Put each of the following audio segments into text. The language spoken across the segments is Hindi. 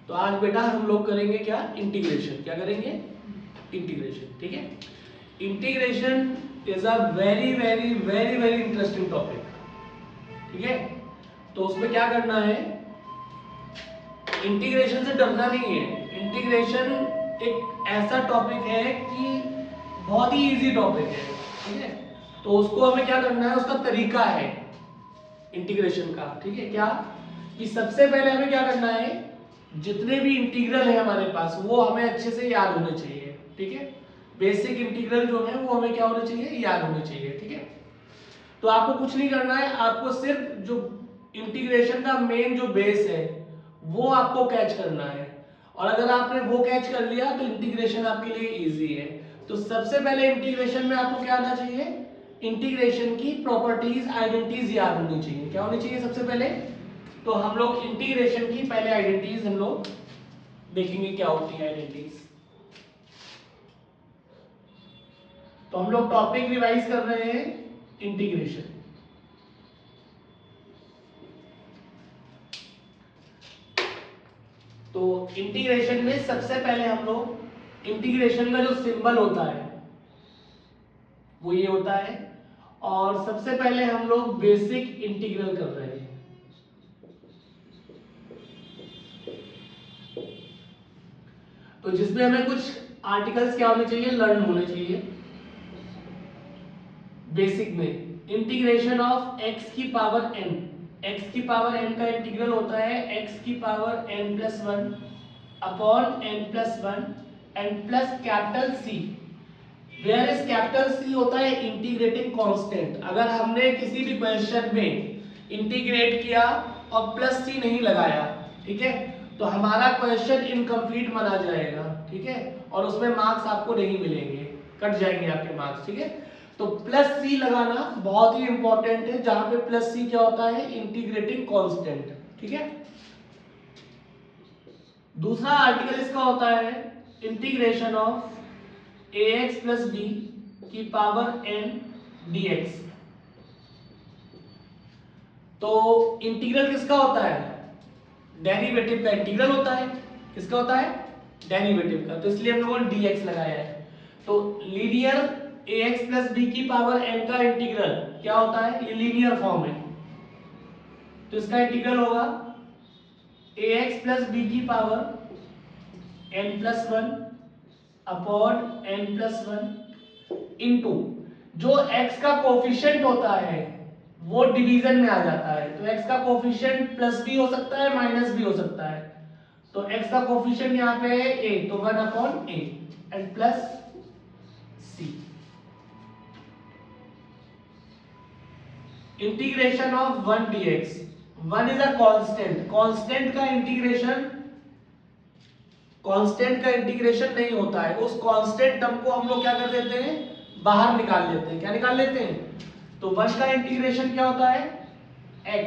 तो आज बेटा हम लोग करेंगे क्या, इंटीग्रेशन। क्या करेंगे, इंटीग्रेशन। ठीक है, integration is a very very very very interesting topic. ठीक है, तो उसमें क्या करना है, इंटीग्रेशन से डरना नहीं है। इंटीग्रेशन एक ऐसा टॉपिक है कि बहुत ही इजी टॉपिक है। ठीक है, तो उसको हमें क्या करना है, उसका तरीका है इंटीग्रेशन का। ठीक है, क्या कि सबसे पहले हमें क्या करना है, जितने भी इंटीग्रल है हमारे पास वो हमें अच्छे से याद होने चाहिए। ठीक है, बेसिक इंटीग्रल जो है वो हमें क्या होने चाहिए, याद होने चाहिए। ठीक है, तो आपको कुछ नहीं करना है, आपको सिर्फ जो इंटीग्रेशन का मेन जो बेस है वो आपको कैच करना है, और अगर आपने वो कैच कर लिया तो इंटीग्रेशन आपके लिए इजी है। तो सबसे पहले इंटीग्रेशन में आपको क्या आना चाहिए, इंटीग्रेशन की प्रॉपर्टीज आइडेंटिटीज याद होनी चाहिए। क्या होनी चाहिए सबसे पहले, तो हम लोग इंटीग्रेशन की पहले आइडेंटिटीज हम लोग देखेंगे क्या होती है आइडेंटिटीज। तो हम लोग टॉपिक रिवाइज कर रहे हैं इंटीग्रेशन। तो इंटीग्रेशन में सबसे पहले हम लोग इंटीग्रेशन का जो सिंबल होता है वो ये होता है, और सबसे पहले हम लोग बेसिक इंटीग्रल कर रहे हैं। तो जिसमें हमें कुछ आर्टिकल्स क्या होने चाहिए, लर्न होने चाहिए। बेसिक में इंटीग्रेशन ऑफ x की पावर n, x की पावर n का इंटीग्रल होता है x की power n+1 upon n+1 and plus capital C, where is capital C होता है इंटीग्रेटिंग कांस्टेंट। अगर हमने किसी भी क्वेश्चन में इंटीग्रेट किया और प्लस C नहीं लगाया, ठीक है, तो हमारा क्वेश्चन इनकम्प्लीट माना जाएगा। ठीक है, और उसमें मार्क्स आपको नहीं मिलेंगे, कट जाएंगे आपके मार्क्स। ठीक है, तो प्लस C लगाना बहुत ही इंपॉर्टेंट है, जहां पे प्लस C क्या होता है, इंटीग्रेटिंग कांस्टेंट। ठीक है, दूसरा आर्टिकल इसका होता है integration of ax plus b की पावर n dx। तो इंटीग्रल किसका होता है, डेरिवेटिव का इंटीग्रल होता है। किसका होता है, डेरिवेटिव का, तो इसलिए हम लोगों ने dx लगाया है। तो लीनियर ax प्लस b की पावर n का इंटीग्रल क्या होता है, ये लीनियर फॉर्म है, तो इसका इंटीग्रल होगा ax प्लस b की power n+1 upon n+1 into जो x का कोफिशिएंट होता है वो डिवीजन में आ जाता है। तो x का कोफिशिएंट प्लस भी हो सकता है माइनस भी हो सकता है, तो x का कोफिशिएंट यहाँ पे है a, तो 1/a and plus c। Integration of 1 dx, 1 is a constant, constant का इंटीग्रेशन, कांस्टेंट का इंटीग्रेशन नहीं होता है, उस कांस्टेंट टर्म को हम लोग क्या कर देते हैं, बाहर निकाल लेते हैं। क्या निकाल लेते हैं, तो 1 का इंटीग्रेशन क्या होता है, x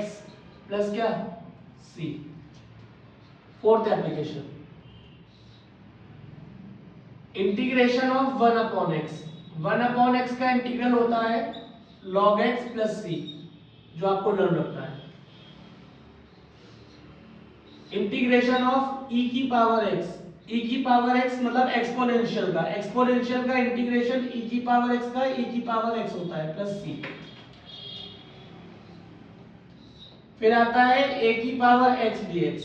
प्लस क्या c। Fourth application integration of 1/x, 1/x का इंटीग्रल होता है log x प्लस c, जो आपको लर्न रखना है। इंटीग्रेशन ऑफ e की पावर x, e की पावर x मतलब एक्सपोनेंशियल का, एक्सपोनेंशियल का इंटीग्रेशन e की पावर x का e की पावर x होता है प्लस c। फिर आता है a की पावर x dx,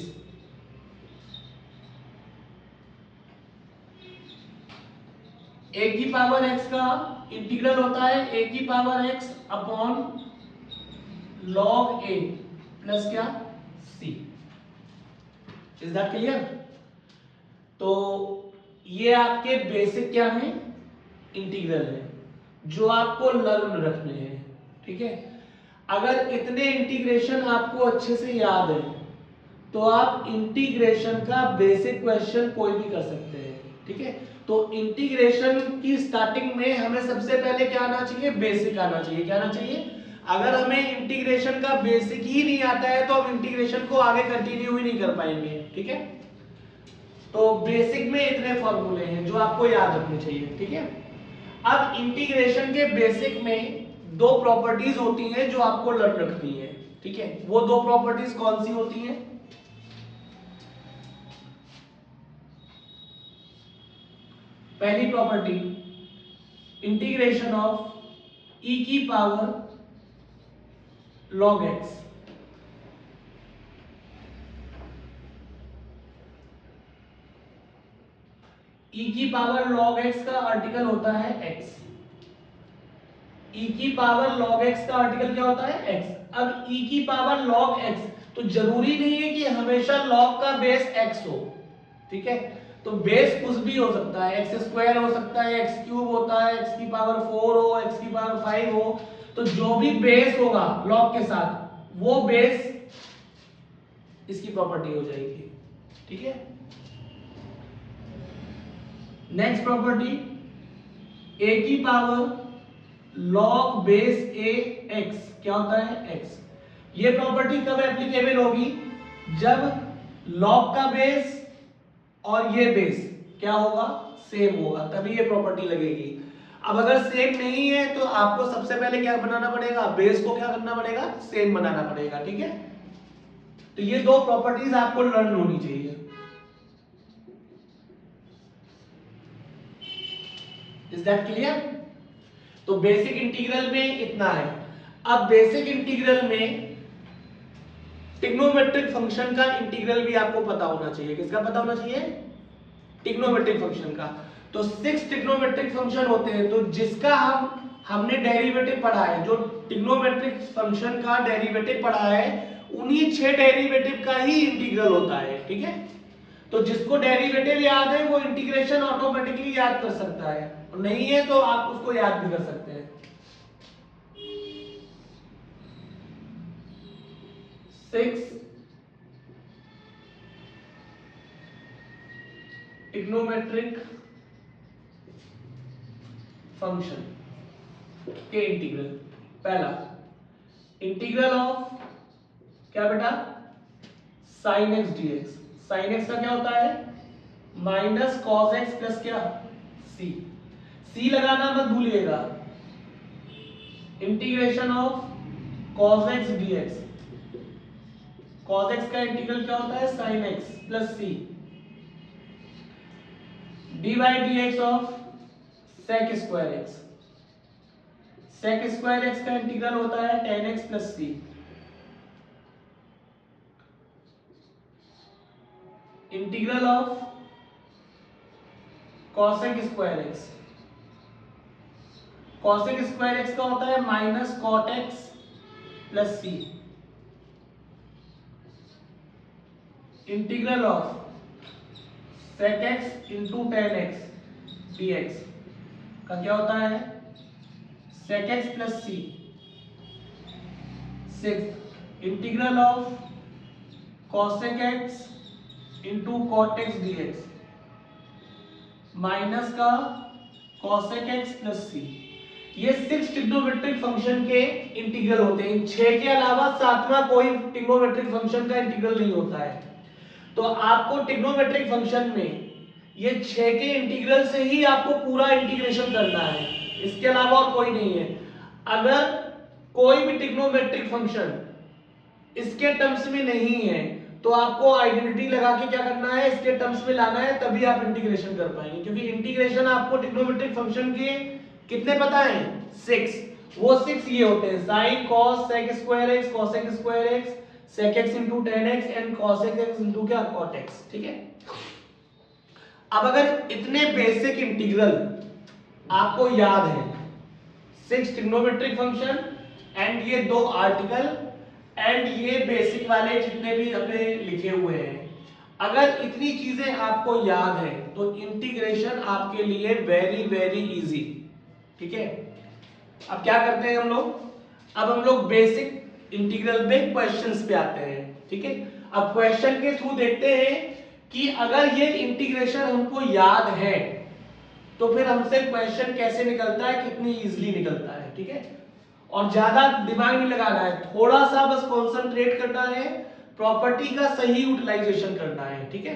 a की पावर x का इंटीग्रल होता है a की power x upon log a plus क्या c। Is that clear. तो ये आपके बेसिक क्या है, इंटीग्रल है, जो आपको लर्न रखने हैं। ठीक है, अगर इतने इंटीग्रेशन आपको अच्छे से याद है तो आप इंटीग्रेशन का बेसिक क्वेश्चन कोई भी कर सकते हैं। ठीक है, तो इंटीग्रेशन की स्टार्टिंग में हमें सबसे पहले क्या आना चाहिए, बेसिक आना चाहिए। क्या आना चाहिए, अगर हमें इंटीग्रेशन का बेसिक ही नहीं आता है तो हम इंटीग्रेशन को आगे कंटिन्यू ही नहीं कर पाएंगे। ठीक है, तो बेसिक में इतने फॉर्मूले हैं जो आपको याद रखने चाहिए। ठीक है, अब इंटीग्रेशन के बेसिक में दो प्रॉपर्टीज होती हैं जो आपको लर्न रखनी है। ठीक है, वो दो प्रॉपर्टीज कौन सी होती हैं, पहली प्रॉपर्टी, इंटीग्रेशन ऑफ e की पावर log x, e की पावर log x का आर्टिकल होता है x, e की पावर log x का आर्टिकल क्या होता है x। अब e की पावर log x, तो जरूरी नहीं है कि हमेशा log का बेस x हो, ठीक है, तो बेस कुछ भी हो सकता है, एक्स स्क्वायर हो सकता है, एक्स क्यूब होता है, एक्स की पावर 4 हो, एक्स की पावर 5 हो, तो जो भी बेस होगा log के साथ वो बेस इसकी प्रॉपर्टी हो जाएगी, ठीक है। नेक्स्ट प्रॉपर्टी, a की power log base a x क्या होता है x। ये प्रॉपर्टी कब एप्लीकेबल होगी, जब log का बेस और ये बेस क्या होगा, सेम होगा, तभी ये प्रॉपर्टी लगेगी। अब अगर सेम नहीं है तो आपको सबसे पहले क्या बनाना पड़ेगा, बेस को क्या करना पड़ेगा, सेम बनाना पड़ेगा, ठीक है। तो ये दो प्रॉपर्टीज आपको लर्न होनी चाहिए। Is that clear. तो बेसिक इंटीग्रल में इतना है। अब बेसिक इंटीग्रल में ट्रिग्नोमेट्रिक फंक्शन का इंटीग्रल भी आपको पता होना चाहिए। किसका पता होना चाहिए, ट्रिग्नोमेट्रिक फंक्शन का। तो 6 ट्रिग्नोमेट्रिक फंक्शन होते हैं, तो जिसका हमने डेरिवेटिव पढ़ा है, जो ट्रिग्नोमेट्रिक फंक्शन का डेरिवेटिव पढ़ा है, उन्हीं 6 डेरिवेटिव का ही इंटीग्रल होता है, ठीक है। तो जिसको डेरिवेटिव याद है वो इंटीग्रेशन ऑटोमेटिकली याद कर सकता है, और नहीं है तो आप उसको याद भी कर सकते हैं। 6 ट्रिग्नोमेट्रिक फंक्शन के इंटीग्रल। पहला, इंटीग्रल ऑफ क्या बेटा, sine x dx. Sine x का क्या होता है, माइनस कॉस एक्स प्लस क्या, सी। सी लगाना मत भूलिएगा। Integration of cos x dx, cos x का इंटीग्रल क्या होता है, sine x plus c. D by d x of sec square x, sec square x का इंटीग्रल होता है tan x plus c. Integral of cosec square x, cosec square x का होता है minus cot x plus c. Integral of sec x into tan x d x का क्या होता है, sec x plus c. Six, integral of cosec x into cot x d x minus का कॉसेक एक्स प्लस सी। ये 6 ट्रिग्नोमेट्रिक फंक्शन के इंटीग्रल होते हैं। 6 के अलावा सातवां कोई ट्रिग्नोमेट्रिक फंक्शन का इंटीग्रल नहीं होता है। तो आपको ट्रिग्नोमेट्रिक फंक्शन में ये 6 के इंटीग्रल से ही आपको पूरा इंटीग्रेशन करना है, इसके अलावा और कोई नहीं है। अगर कोई भी ट्रिग्नोमेट्रिक फंक्शन इसके टर्म्स में नहीं है तो आपको आइडेंटिटी लगा के क्या करना है, इसके टर्म्स में लाना है, तभी आप इंटीग्रेशन कर पाएंगे। क्योंकि इंटीग्रेशन आपको ट्रिग्नोमेट्रिक फंक्शन के कितने पता है, 6। वो 6 ये होते हैं, sine cos sec square x, cosec square x, sec x into tan x and cosec x into क्या, कॉट एक्स, ठीक है। अब अगर इतने बेसिक इंटीग्रल आपको याद है, 6 ट्रिग्नोमेट्रिक फंक्शन एंड ये 2 आर्टिकल एंड ये बेसिक वाले जितने भी हमने लिखे हुए हैं, अगर इतनी चीजें आपको याद है तो इंटीग्रेशन आपके लिए वेरी वेरी इजी, ठीक है। अब क्या करते हैं हम लोग, अब हम लोग बेसिक इंटीग्रल में क्वेश्चंस पे आते हैं, ठीक है। अब क्वेश्चन के थ्रू देखते हैं कि अगर ये इंटीग्रेशन हमको याद है तो फिर हमसे क्वेश्चन कैसे निकलता है, कितनी इजीली निकलता है, ठीक है। और ज्यादा दिमाग नहीं लगाना है, थोड़ा सा बस कॉन्सेंट्रेट करना है, प्रॉपर्टी का सही यूटिलाइजेशन करना है, ठीक है।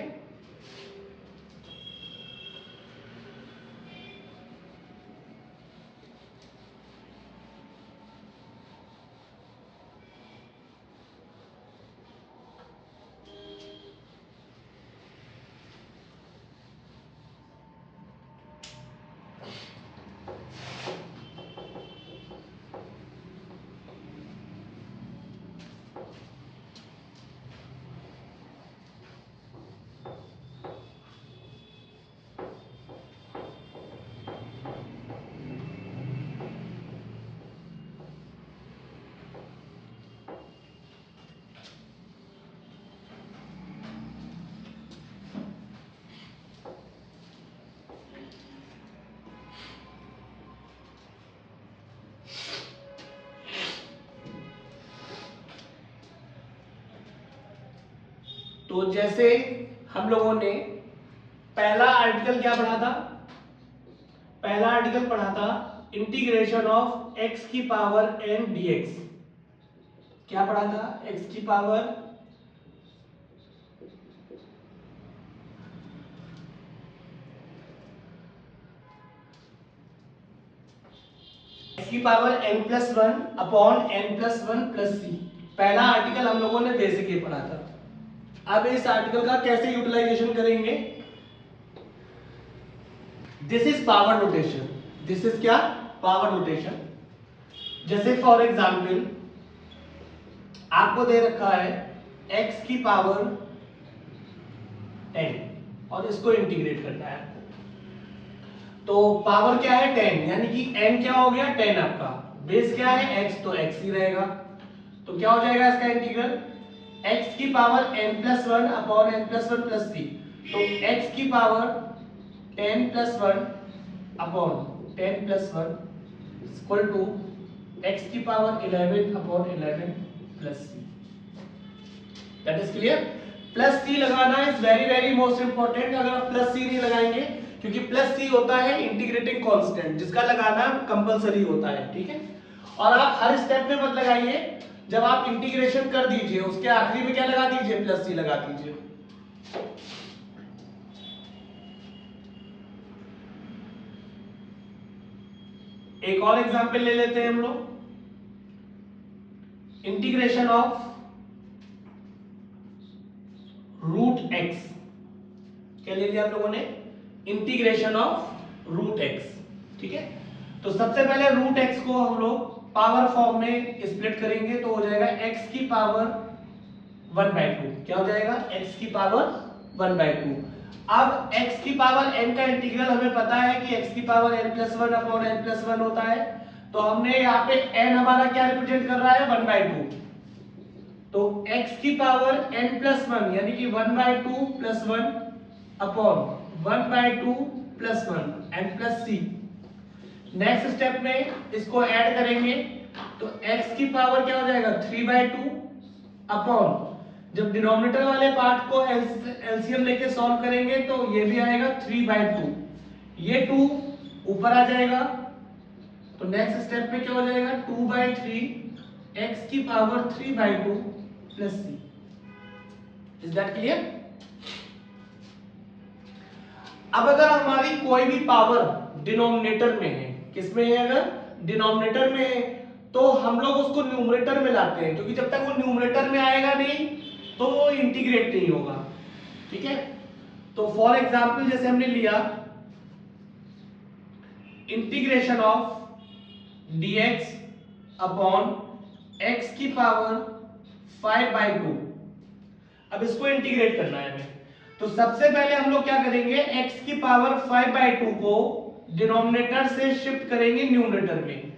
तो जैसे हम लोगों ने पहला आर्टिकल क्या पढ़ा था, पहला आर्टिकल पढ़ा था इंटीग्रेशन ऑफ x की पावर n dx। क्या पढ़ा था, x की पावर n+1 अपॉन n+1+c। पहला आर्टिकल हम लोगों ने बेसिक ही पढ़ा था। अब इस आर्टिकल का कैसे यूटिलाइजेशन करेंगे, this is power notation, this is क्या, पावर नोटेशन। जैसे फॉर एग्जाम्पल आपको दे रखा है x की पावर 10 और इसको इंटीग्रेट करना है आपको। तो पावर क्या है 10, यानी कि n क्या हो गया 10 आपका, बेस क्या है x, तो x ही रहेगा। तो क्या हो जाएगा इसका इंटीग्रल, x की पावर n+1 अपॉन n+1+c। तो x की power 10+1 upon 10+1 equal to x की power 11 upon 11+c। That is clear. Plus C लगाना is very very most important. अगर आप प्लस सी नहीं लगाएंगे, क्योंकि प्लस सी होता है इंटीग्रेटिंग कांस्टेंट, जिसका लगाना कंपलसरी होता है, ठीक है। और आप हर स्टेप में मत लगाइए, जब आप इंटीग्रेशन कर दीजिए उसके आखिरी में क्या लगा दीजिए, प्लस सी लगा दीजिए। एक और एग्जांपल ले लेते हैं हम लोग, इंटीग्रेशन ऑफ रूट एक्स। क्या ले लिया आप लोगों ने, इंटीग्रेशन ऑफ रूट एक्स, ठीक है। तो सबसे पहले रूट एक्स को हम लोग पावर फॉर्म में स्प्लिट करेंगे, तो हो जाएगा x की पावर 1/2। क्या हो जाएगा, x की पावर 1/2। अब x की पावर n का इंटीग्रल हमें पता है कि x की पावर n+1 अपॉन n+1 होता है। तो हमने यहाँ पे n हमारा क्या रिप्रेजेंट कर रहा है, 1/2। तो x की पावर n+1 यानी कि 1/2 + 1 अपॉन 1/2 + 1 n+c। नेक्स्ट स्टेप में इसको ऐड करेंगे, तो x की पावर क्या हो जाएगा 3/2 अपॉन, जब डिनोमिनेटर वाले पार्ट को एलसीएम लेके सॉल्व करेंगे तो ये भी आएगा 3/2, ये 2 ऊपर आ जाएगा। तो नेक्स्ट स्टेप में क्या हो जाएगा 2/3 x की power 3/2 + c। Is that clear. अब अगर हमारी कोई भी पावर डिनोमिनेटर में है, किसमें है, अगर डिनोमिनेटर में है तो हम लोग उसको न्यूमरेटर में लाते हैं, क्योंकि जब तक वो न्यूमरेटर में आएगा नहीं तो वो इंटीग्रेट नहीं होगा, ठीक है। तो फॉर एग्जांपल जैसे हमने लिया integration of dx upon x की पावर 5/2। अब इसको इंटीग्रेट करना है हमें, तो सबसे पहले हम लोग क्या करेंगे, x की पावर 5/2 को डिनोमिनेटर से शिफ्ट करेंगे न्यूमरेटर में।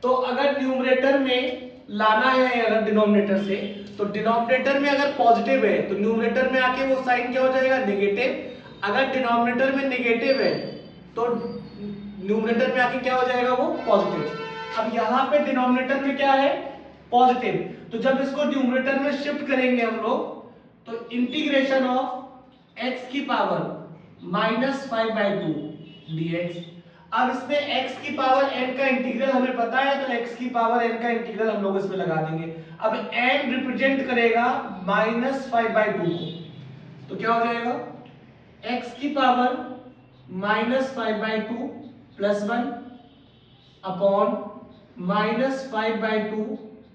तो अगर न्यूमरेटर में लाना है, अगर डिनोमिनेटर से, तो डिनोमिनेटर में अगर पॉजिटिव है तो न्यूमरेटर में आके वो साइन क्या हो जाएगा, नेगेटिव। अगर डिनोमिनेटर में नेगेटिव है तो न्यूमरेटर में आके क्या हो जाएगा, वो पॉजिटिव। अब यहाँ पे डिनोमिनेटर में क्या है, पॉजिटिव। तो जब इसको न्यूमरेटर में शिफ्ट करेंगे हम लोग, तो इंटीग्रेशन ऑफ x की पावर -5/2 dx। अब इसमें x की पावर n का इंटीग्रल हमें पता है, तो x की पावर n का इंटीग्रल हम लोग इसमें लगा देंगे। अब n रिप्रेजेंट करेगा -5/2 को, तो क्या हो जाएगा x की पावर -5/2 + 1 अपॉन -5/2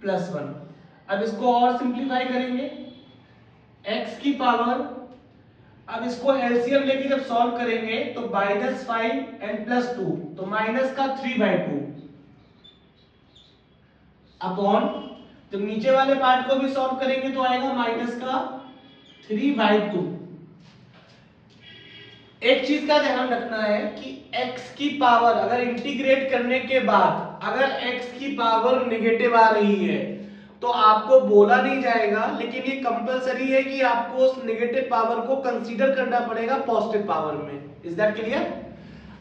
+ 1। अब इसको और सिंप्लीफाई करेंगे, x की पावर, अब इसको एलसीएम लेके जब सॉल्व करेंगे तो -5 n + 2, तो माइनस का 3/2 अपॉन, जब नीचे वाले पार्ट को भी सॉल्व करेंगे तो आएगा माइनस का 3/2। एक चीज का ध्यान रखना है कि x की पावर अगर इंटीग्रेट करने के बाद अगर x की पावर नेगेटिव आ रही है तो आपको बोला नहीं जाएगा, लेकिन ये कंपलसरी है कि आपको उस नेगेटिव पावर को कंसीडर करना पड़ेगा पॉजिटिव पावर में। Is that clear.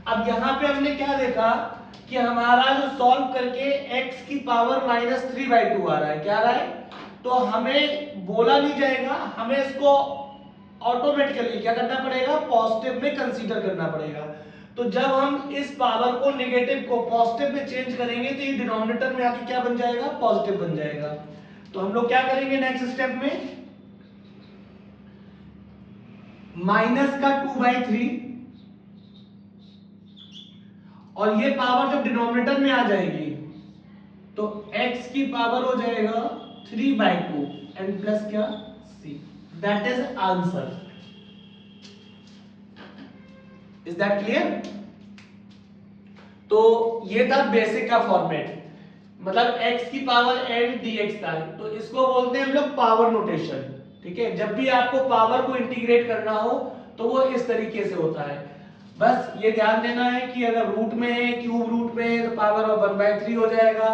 अब यहाँ पे हमने क्या देखा कि हमारा जो सॉल्व करके x की पावर -3/2 आ रहा है, क्या आ रहा है, तो हमें बोला नहीं जाएगा, हमें इसको ऑटोमेटिकली क्या करना पड़ेगा, पॉजिटिव में कंसीडर करना पड़ेगा। तो जब हम इस पावर को नेगेटिव को पॉजिटिव में चेंज करेंगे तो ये डिनोमिनेटर में आके क्या बन जाएगा, पॉजिटिव बन जाएगा। तो हम लोग क्या करेंगे नेक्स्ट स्टेप में, माइनस का 2/3 और ये पावर जब डिनोमिनेटर में आ जाएगी तो x की पावर हो जाएगा 3/2 एंड प्लस क्या c, that is answer. Is that clear? तो ये था बेसिक का फॉर्मेट, मतलब x की पावर n dx था, तो इसको बोलते हैं हम लोग पावर नोटेशन। ठीक है, जब भी आपको पावर को इंटीग्रेट करना हो तो वो इस तरीके से होता है। बस ये ध्यान देना है कि अगर रूट में है, क्यूब रूट में है तो पावर ऑफ 1/3 हो जाएगा,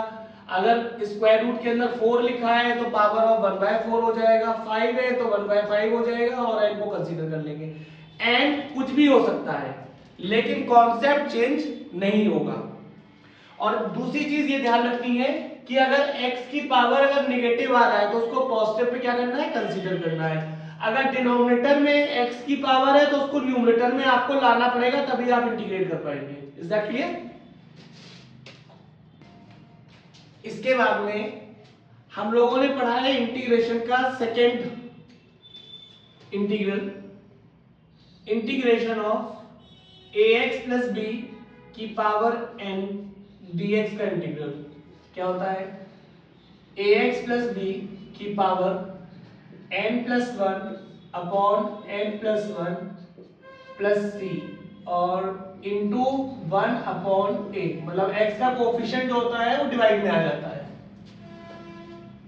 अगर स्क्वायर रूट के अंदर 4 लिखा है तो पावर ऑफ 1/4 हो जाएगा, 5 है तो 1/5 हो जाएगा और n को कंसीडर कर लेंगे। n कुछ भी हो सकता है लेकिन कॉन्सेप्ट चेंज नहीं होगा। और दूसरी चीज ये ध्यान रखनी है कि अगर x की पावर अगर नेगेटिव आ रहा है तो उसको पॉजिटिव पे क्या करना है, कंसीडर करना है। अगर डिनोमिनेटर में x की पावर है तो उसको न्यूमरेटर में आपको लाना पड़ेगा, तभी आप इंटीग्रेट कर पाएंगे। Is that clear? इसके बाद में हम लोगों ने पढ़ा है इंटीग्रेशन का second integral, integration of ax plus B की पावर n dx का इंटीग्रल। क्या होता है, ax प्लस बी की power n plus 1 upon n plus 1 plus c और इंटू 1 अपॉन a, मतलब x का कोफिशिएंट जो होता है वो डिवाइड में आ जाता है।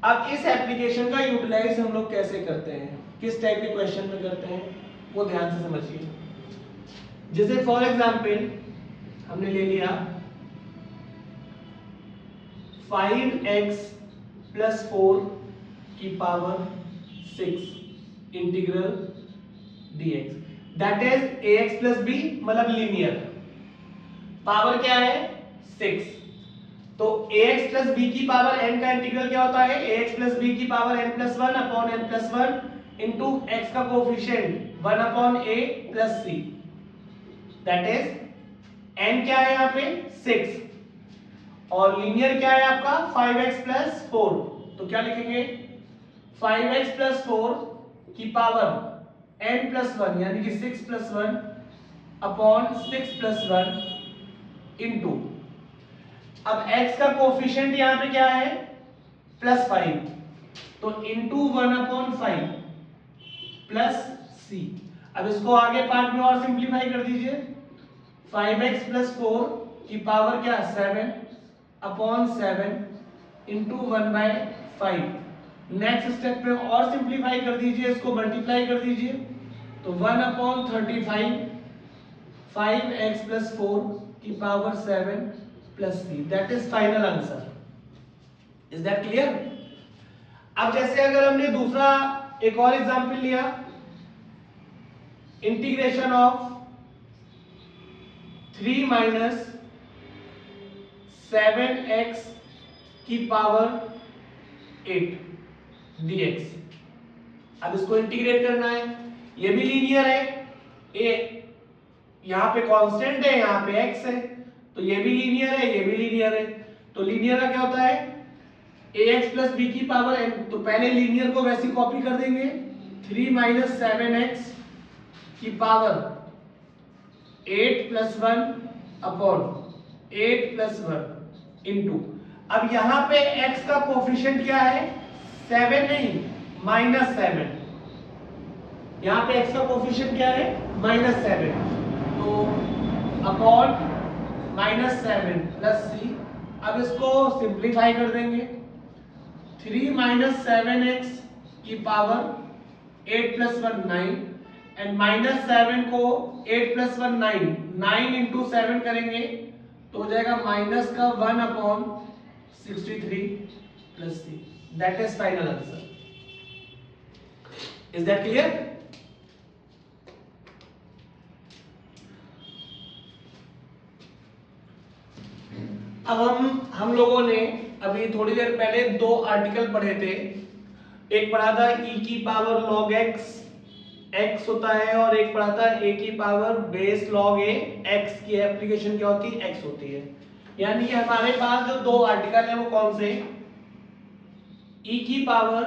अब इस एप्लीकेशन का यूटिलाइज हम लोग कैसे करते हैं, किस टाइप के क्वेश्चन में करते हैं, वो ध्यान से समझिए। जैसे फॉर एग्जांपल हमने ले लिया 5x प्लस 4 की power 6 integral dx, that is ax plus b, मतलब लीनियर। पावर क्या है 6, तो ax प्लस b की पावर n का इंटीग्रल क्या होता है, ax प्लस b की power n plus 1 upon n plus 1 into x का coefficient 1 upon a plus c, that is n क्या है यहाँ पे 6 और लीनियर क्या है आपका 5x प्लस 4, तो क्या लिखेंगे 5x प्लस 4 की पावर n प्लस 1 यानी कि 6 प्लस 1 अपॉन 6 प्लस 1 इंटू, अब x का कोफिशिएंट यहाँ पे क्या है प्लस 5, तो इंटू 1 अपॉन 5 प्लस c। अब इसको आगे पार्ट में और सिंप्लीफाई कर दीजिए, 5x प्लस 4 की पावर क्या 7 अपॉन 7 इंटू 1/5। नेक्स्ट स्टेप में और सिंप्लीफाई कर दीजिए, इसको मल्टीप्लाई कर दीजिए, तो 1 अपॉन 35 5x प्लस 4 की power 7 plus c, that is final answer. Is that clear? अब जैसे अगर हमने दूसरा एक और एग्जांपल लिया, इंटीग्रेशन ऑफ 3 माइनस 7x की पावर 8 dx। अब इसको इंटीग्रेट करना है, ये भी लीनियर है, ए यहां पे कांस्टेंट है, यहां पे x है, तो ये भी लीनियर है, ये भी लीनियर है। तो लीनियर का क्या होता है ax प्लस b की पावर n, तो पहले लीनियर को वैसे कॉपी कर देंगे, 3 माइनस 7x की power 8 plus 1 upon 8 plus 1 into, अब यहां पे x का कोफिशिएंट क्या है 7 नहीं -7, यहां पे x का कोफिशिएंट क्या है -7, तो अपॉन -7 प्लस c। अब इसको सिंप्लीफाई कर देंगे, 3 माइनस 7x की पावर 8 प्लस 1 9 एंड -7 को 8 प्लस 1 9 इंटू 7 करेंगे तो हो जाएगा माइनस का 1 upon 63 plus c, that is final answer. Is that clear? अब हम लोगों ने अभी थोड़ी देर पहले 2 आर्टिकल पढ़े थे, एक पढ़ा था e की पावर log x x होता है और एक पढ़ा था a की power base log a x की एप्लीकेशन क्या होती है, x होती है। यानी कि हमारे पास जो दो आर्टिकल है वो कौन से, e की पावर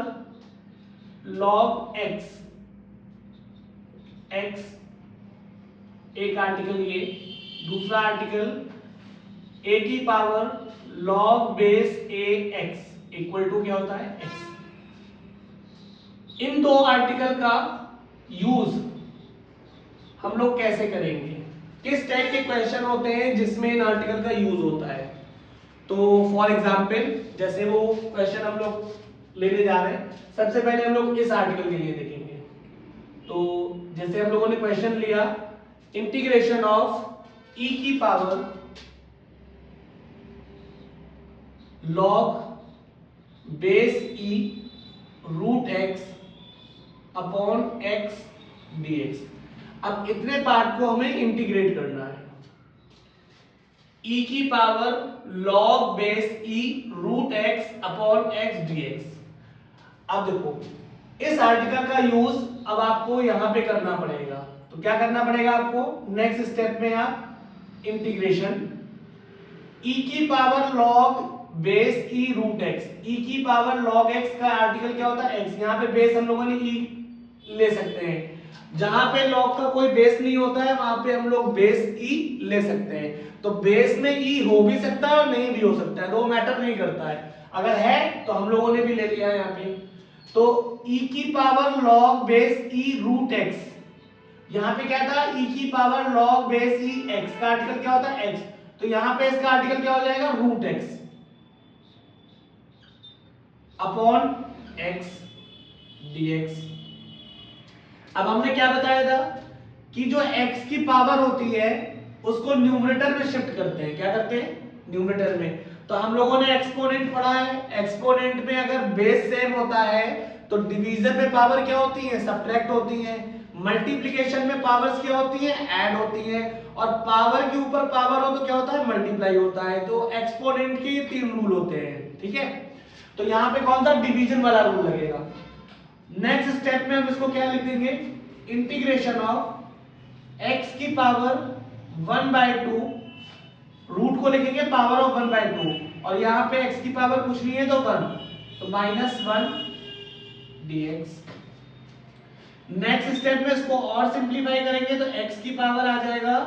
log x एक आर्टिकल ये, दूसरा आर्टिकल a की power log base a x equal to क्या होता है, x। इन दो आर्टिकल का यूज हम लोग कैसे करेंगे, किस टाइप के क्वेश्चन होते हैं जिसमें इन आर्टिकल का यूज होता है। तो फॉर एग्जांपल जैसे वो क्वेश्चन हम लोग लेने जा रहे हैं, सबसे पहले हम लोग इस आर्टिकल के लिए देखेंगे। तो जैसे हम लोगों ने क्वेश्चन लिया इंटीग्रेशन ऑफ e की power log base e root x upon x dx। अब इतने पार्ट को हमें इंटीग्रेट करना है, e की power log base e root x upon x dx। अब देखो इस आर्टिकल का यूज अब आपको यहां पे करना पड़ेगा, तो क्या करना पड़ेगा आपको, नेक्स्ट स्टेप में आप इंटीग्रेशन e की power log base e root x, e की पावर log x का आर्टिकल क्या होता है x, यहां पे बेस हम लोगों ने e ले सकते हैं, जहां पे log का कोई बेस नहीं होता है वहां पे हम लोग बेस e ले सकते हैं। तो बेस में e हो भी सकता है और नहीं भी हो सकता है, तो मैटर नहीं करता है, अगर है तो हम लोगों ने भी ले लिया है यहाँ पे। तो e की power log base e root x, यहां पे क्या था e की power log base e x का आर्टिकल क्या होता है x, तो यहां पे इसका आर्टिकल क्या हो जाएगा root x upon x dx। अब हमने क्या बताया था कि जो x की पावर होती है उसको न्यूमरेटर में शिफ्ट करते हैं, क्या करते हैं न्यूमरेटर में। तो हम लोगों ने एक्सपोनेंट पढ़ा है, एक्सपोनेंट में अगर बेस सेम होता है तो डिवीजन में पावर क्या होती है, सब्ट्रैक्ट होती है, मल्टीप्लिकेशन में पावर्स क्या होती है, ऐड होती है, और पावर के ऊपर पावर हो तो क्या होता है, मल्टीप्लाई होता है। तो एक्सपोनेंट के तीन रूल होते हैं, ठीक है। तो यहां पे कौन सा डिवीजन वाला रूल लगेगा। नेक्स्ट स्टेप में हम इसको क्या लिख देंगे, इंटीग्रेशन ऑफ x की पावर 1/2, रूट को लिखेंगे पावर ऑफ 1/2, और यहां पे x की पावर कुछ नहीं है तो 1, तो -1 dx। नेक्स्ट स्टेप में इसको और सिंपलीफाई करेंगे तो x की पावर आ जाएगा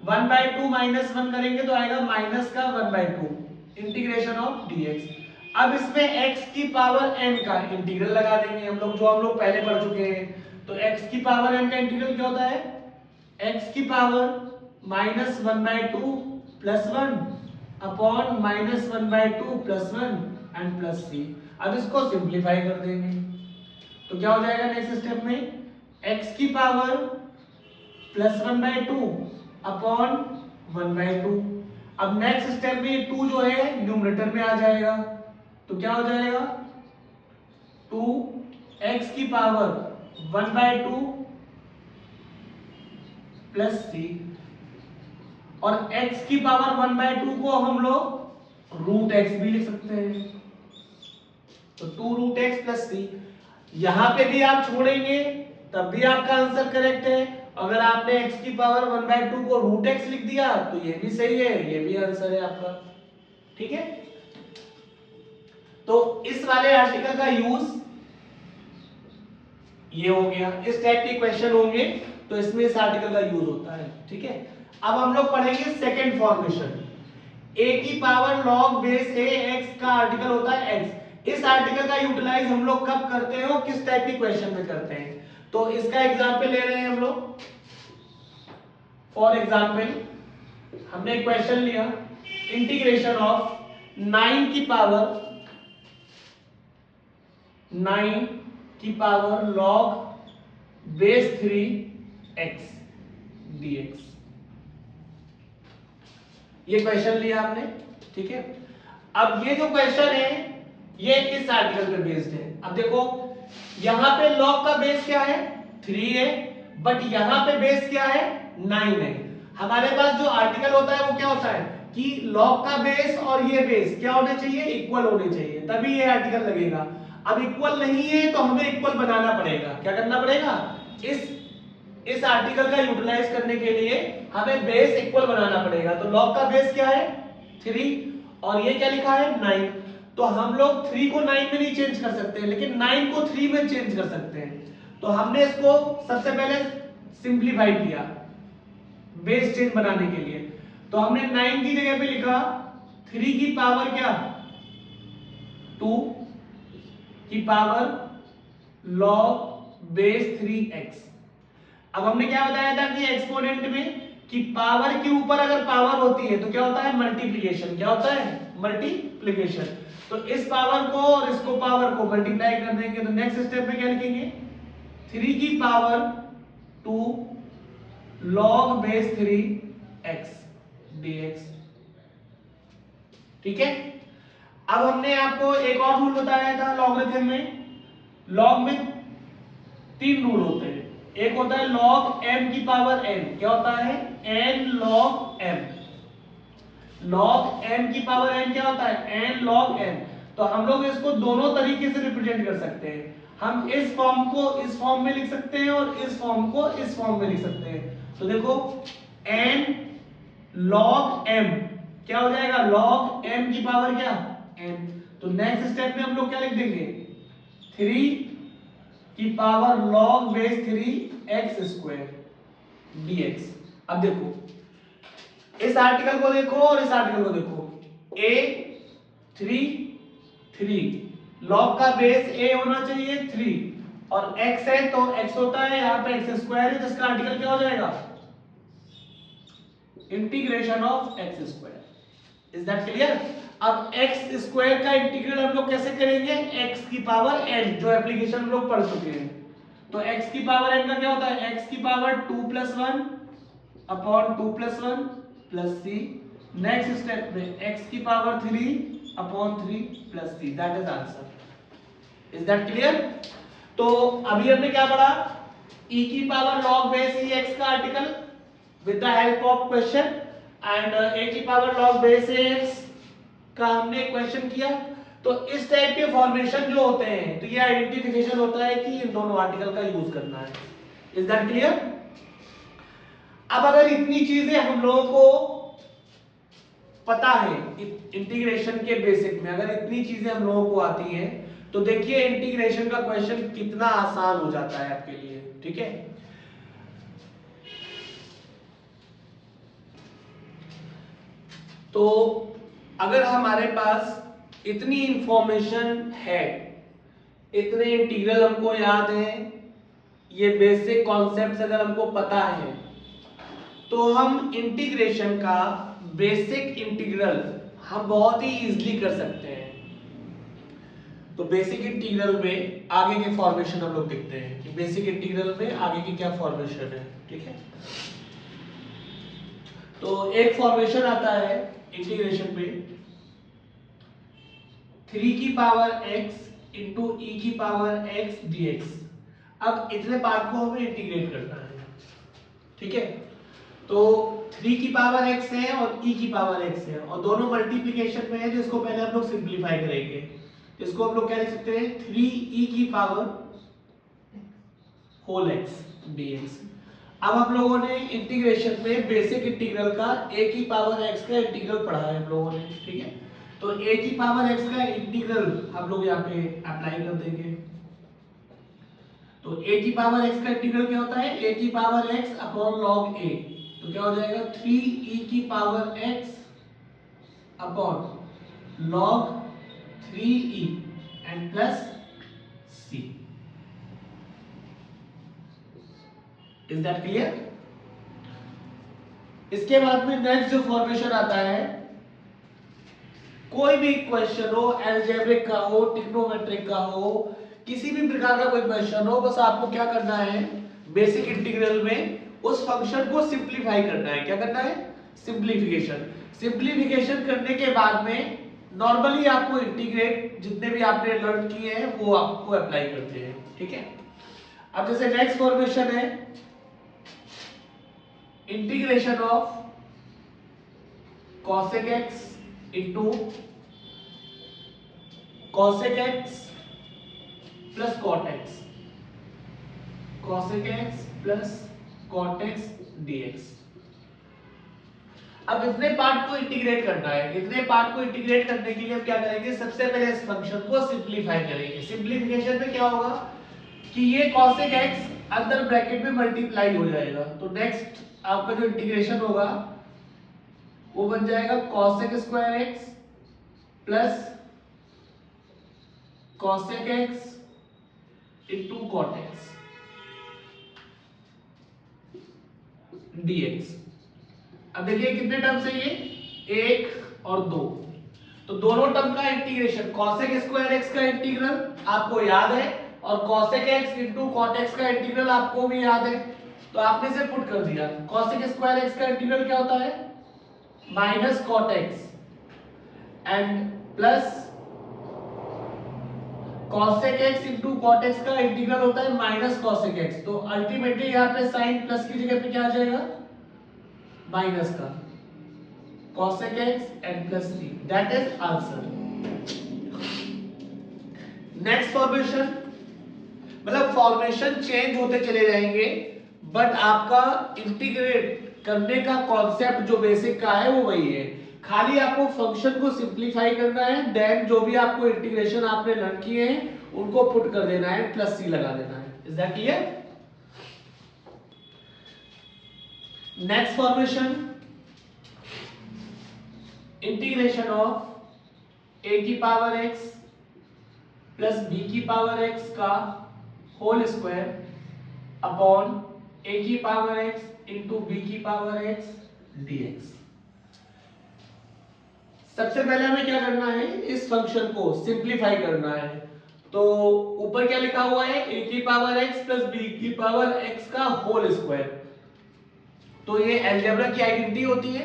1/2 -1 करेंगे तो आएगा माइनस का 1/2 इंटीग्रेशन ऑफ dx। अब इसमें x की पावर n का इंटीग्रल लगा देंगे हम लोग, जो हम लोग पहले पढ़ चुके हैं। तो x की पावर n का इंटीग्रल क्या होता है, x की power -1/2 + 1 upon -1/2 + 1 and plus c। अब इसको सिंपलीफाई कर देंगे तो क्या हो जाएगा नेक्स्ट स्टेप में, x की पावर +1/2 अपॉन 1/2। अब नेक्स्ट स्टेप में 2 जो है न्यूमरेटर में आ जाएगा, तो क्या हो जाएगा 2x की पावर 1/2 प्लस c, और x की पावर 1/2 को हम लोग रूट x भी लिख सकते हैं, तो 2 रूट x प्लस c। यहां पे भी आप छोड़ेंगे तब भी आपका आंसर करेक्ट है, अगर आपने x की पावर 1/2 को रूट x लिख दिया तो ये भी सही है, ये भी आंसर है आपका, ठीक है। तो इस वाले आर्टिकल का यूज ये हो गया, इस टाइप के क्वेश्चन होंगे तो इसमें इस आर्टिकल का यूज होता है, ठीक है। अब हम लोग पढ़ेंगे सेकंड फॉर्मेशन, a की power log base a x का आर्टिकल होता है x। इस आर्टिकल का यूटिलाइज हम लोग कब करते हैं और किस टाइप के क्वेश्चन में करते हैं, तो इसका एग्जांपल ले रहे हैं हम लोग। फॉर एग्जांपल हमने क्वेश्चन लिया इंटीग्रेशन ऑफ 9 की power log base 3x dx। ये क्वेश्चन लिया हमने, ठीक है। अब ये जो क्वेश्चन है ये इस आर्टिकल पे बेस्ड है। अब देखो यहां पे log का बेस क्या है 3 है, बट यहां पे बेस क्या है 9 है। हमारे पास जो आर्टिकल होता है वो क्या होता है कि log का बेस और ये बेस क्या होने चाहिए, इक्वल होने चाहिए, तभी ये आर्टिकल लगेगा। अब इक्वल नहीं है तो हमें इक्वल बनाना पड़ेगा, क्या करना पड़ेगा, इस आर्टिकल का यूटिलाइज करने के लिए हमें बेस इक्वल बनाना पड़ेगा। तो लॉग का बेस क्या है 3 और ये क्या लिखा है 9। तो हम लोग 3 को 9 में नहीं चेंज कर सकते, लेकिन 9 को 3 में चेंज कर सकते हैं। तो हमने इसको सबसे पहले सिंप्लीफाई किया बेस चेंज बनाने के लिए। तो हमने 9 की जगह पे लिखा 3 की पावर क्या 2 की पावर log बेस 3x। अब हमने क्या बताया था कि एक्सपोनेंट में कि पावर के ऊपर अगर पावर होती है तो क्या होता है मल्टीप्लिकेशन। क्या होता है मल्टीप्लिकेशन। तो इस पावर को और इसको पावर को मल्टीप्लाई कर देंगे। तो नेक्स्ट स्टेप में क्या लिखेंगे 3 की power 2 log base 3x dx। ठीक है। अब हमने आपको एक और रूल बताया था लॉगरिथम में। लॉग में 3 रूल होते हैं। एक होता है log m की पावर n। क्या होता है n log m। log m की पावर n क्या होता है n log n। तो हम लोग इसको दोनों तरीके से रिप्रेजेंट कर सकते हैं। हम इस फॉर्म को इस फॉर्म में लिख सकते हैं और इस फॉर्म को इस फॉर्म में लिख सकते हैं। तो देखो n log m क्या हो जाएगा log m की पावर क्या n। तो नेक्स्ट स्टेप में हम लोग क्या लिख देंगे 3 की power log base 3x square dx। अब देखो इस आर्टिकल को देखो और इस आर्टिकल को देखो a 3 log का बेस a होना चाहिए 3 और x है तो x होता है यहाँ पे x स्क्वायर है, जिसका आर्टिकल क्या हो जाएगा integration of x square. Is that clear. अब x स्क्वायर का इंटीग्रल हम लोग कैसे करेंगे x की पावर n, जो एप्लीकेशन हम लोग पढ़ चुके हैं। तो x की पावर n का क्या होता है x की power 2 + 1 upon 2 + 1 plus c। Next step में x की power 3 upon 3 plus c। That is answer. Is that clear. तो अभी हमने क्या पढ़ा e की पावर log बेस x का article with the help of question and a की पावर log बेस x का हमने क्वेश्चन किया। तो इस टाइप के फॉर्मेशन जो होते हैं तो ये आइडेंटिफिकेशन होता है कि इन दोनों आर्टिकल का यूज करना है। Is that clear. अब अगर इतनी चीजें हम लोगों को पता है इंटीग्रेशन के बेसिक में, अगर इतनी चीजें हम लोगों को आती हैं तो देखिए इंटीग्रेशन का क्वेश्चन कितना आसान हो जाता है आपके लिए। ठीक है। तो अगर हमारे पास इतनी इंफॉर्मेशन है, इतने इंटीग्रल हमको याद है, ये बेसिक कॉन्सेप्ट्स अगर हमको पता है तो हम इंटीग्रेशन का बेसिक इंटीग्रल हम बहुत ही इजीली कर सकते हैं। तो बेसिक इंटीग्रल में आगे के फॉर्मेशन हम लोग देखते हैं कि बेसिक इंटीग्रल में आगे की क्या फॉर्मेशन है। ठीक है। तो एक फॉर्मेशन आता है इंटीग्रेशन में 3 की पावर x इंटू ई की पावर x dx। अब इतने पार्ट को हमें इंटीग्रेट करना है। ठीक है। तो 3 की पावर x है और e की पावर x है और दोनों मल्टीप्लिकेशन में है, जिसको पहले हम लोग सिंपलीफाई करेंगे। इसको हम लोग क्या लिख सकते हैं 3e की पावर होल x dx। अब हम लोगों ने इंटीग्रेशन में बेसिक इंटीग्रल का a की पावर x का इंटीग्रल पढ़ा है हम लोगों ने। ठीक है। तो a की पावर x का इंटीग्रल हम लोग यहाँ पे अप्लाई कर देंगे। तो a की पावर x का इंटीग्रल क्या होता है a की power x upon log a। तो क्या हो जाएगा 3e की power x upon log 3e and plus c। Is that clear. इसके बाद में नेक्स्ट जो फॉर्मेशन आता है, कोई भी क्वेश्चन हो, अलजेब्रिक का हो, ट्रिग्नोमेट्रिक का हो, किसी भी प्रकार का कोई क्वेश्चन हो, बस आपको क्या करना है बेसिक इंटीग्रल में उस फंक्शन को सिंप्लीफाई करना है। क्या करना है सिंप्लीफिकेशन। सिंप्लीफिकेशन करने के बाद में नॉर्मली आपको इंटीग्रेट जितने भी आपने लर्न किए हैं वो आपको अप्लाई करते हैं। ठीक है। अब जैसे नेक्स्ट फॉर्मेशन है integration of cosec x into cosec x plus cot x। cosec x plus cot x dx। अब इतने पार्ट को इंटीग्रेट करना है। इतने पार्ट को इंटीग्रेट करने के लिए हम क्या करेंगे, सबसे पहले इस फंक्शन को सिंपलीफाई करेंगे। सिंपलीफिकेशन में क्या होगा कि ये cosec x अंदर ब्रैकेट में मल्टीप्लाई हो जाएगा, तो नेक्स्ट आपका जो इंटीग्रेशन होगा वो बन जाएगा cosec square x plus cosec x into cot x dx। अब देखिए कितने टर्म्स है ये, एक और दो, तो दोनों टर्म का इंटीग्रेशन cosec स्क्वायर x का इंटीग्रल आपको याद है और cosec x into cot x का इंटीग्रल आपको भी याद है, तो आपने इसे पुट कर दिया। cosec स्क्वायर x का इंटीग्रल क्या होता है, minus cot x and plus cosec x into cot x का इंटीग्रल होता है माइनस cosec x, तो अल्टीमेटली यहाँ पे साइन प्लस की जगह पे क्या आ जाएगा, माइनस का cosec x and plus c, that is answer. Next formation, मतलब फॉर्मेशन चेंज होते चले जाएंगे बट आपका इंटीग्रेट करने का कॉन्सेप्ट जो बेसिक का है वो वही है। खाली आपको फंक्शन को सिंपलीफाई करना है, देन जो भी आपको इंटीग्रेशन आपने लर्न किए हैं उनको पुट कर देना है, प्लस सी लगा देना है। Is that clear? Next formation, integration of a की पावर x प्लस b की पावर x का होल स्क्वायर अपॉन a की पावर x इंटू b की पावर x dx। सबसे पहले हमें क्या करना है, इस फंक्शन को सिंपलीफाई करना है। तो ऊपर क्या लिखा हुआ है, a की पावर x प्लस b की पावर x का होल स्क्वायर, तो ये अलजेब्रा की आइडेंटिटी होती है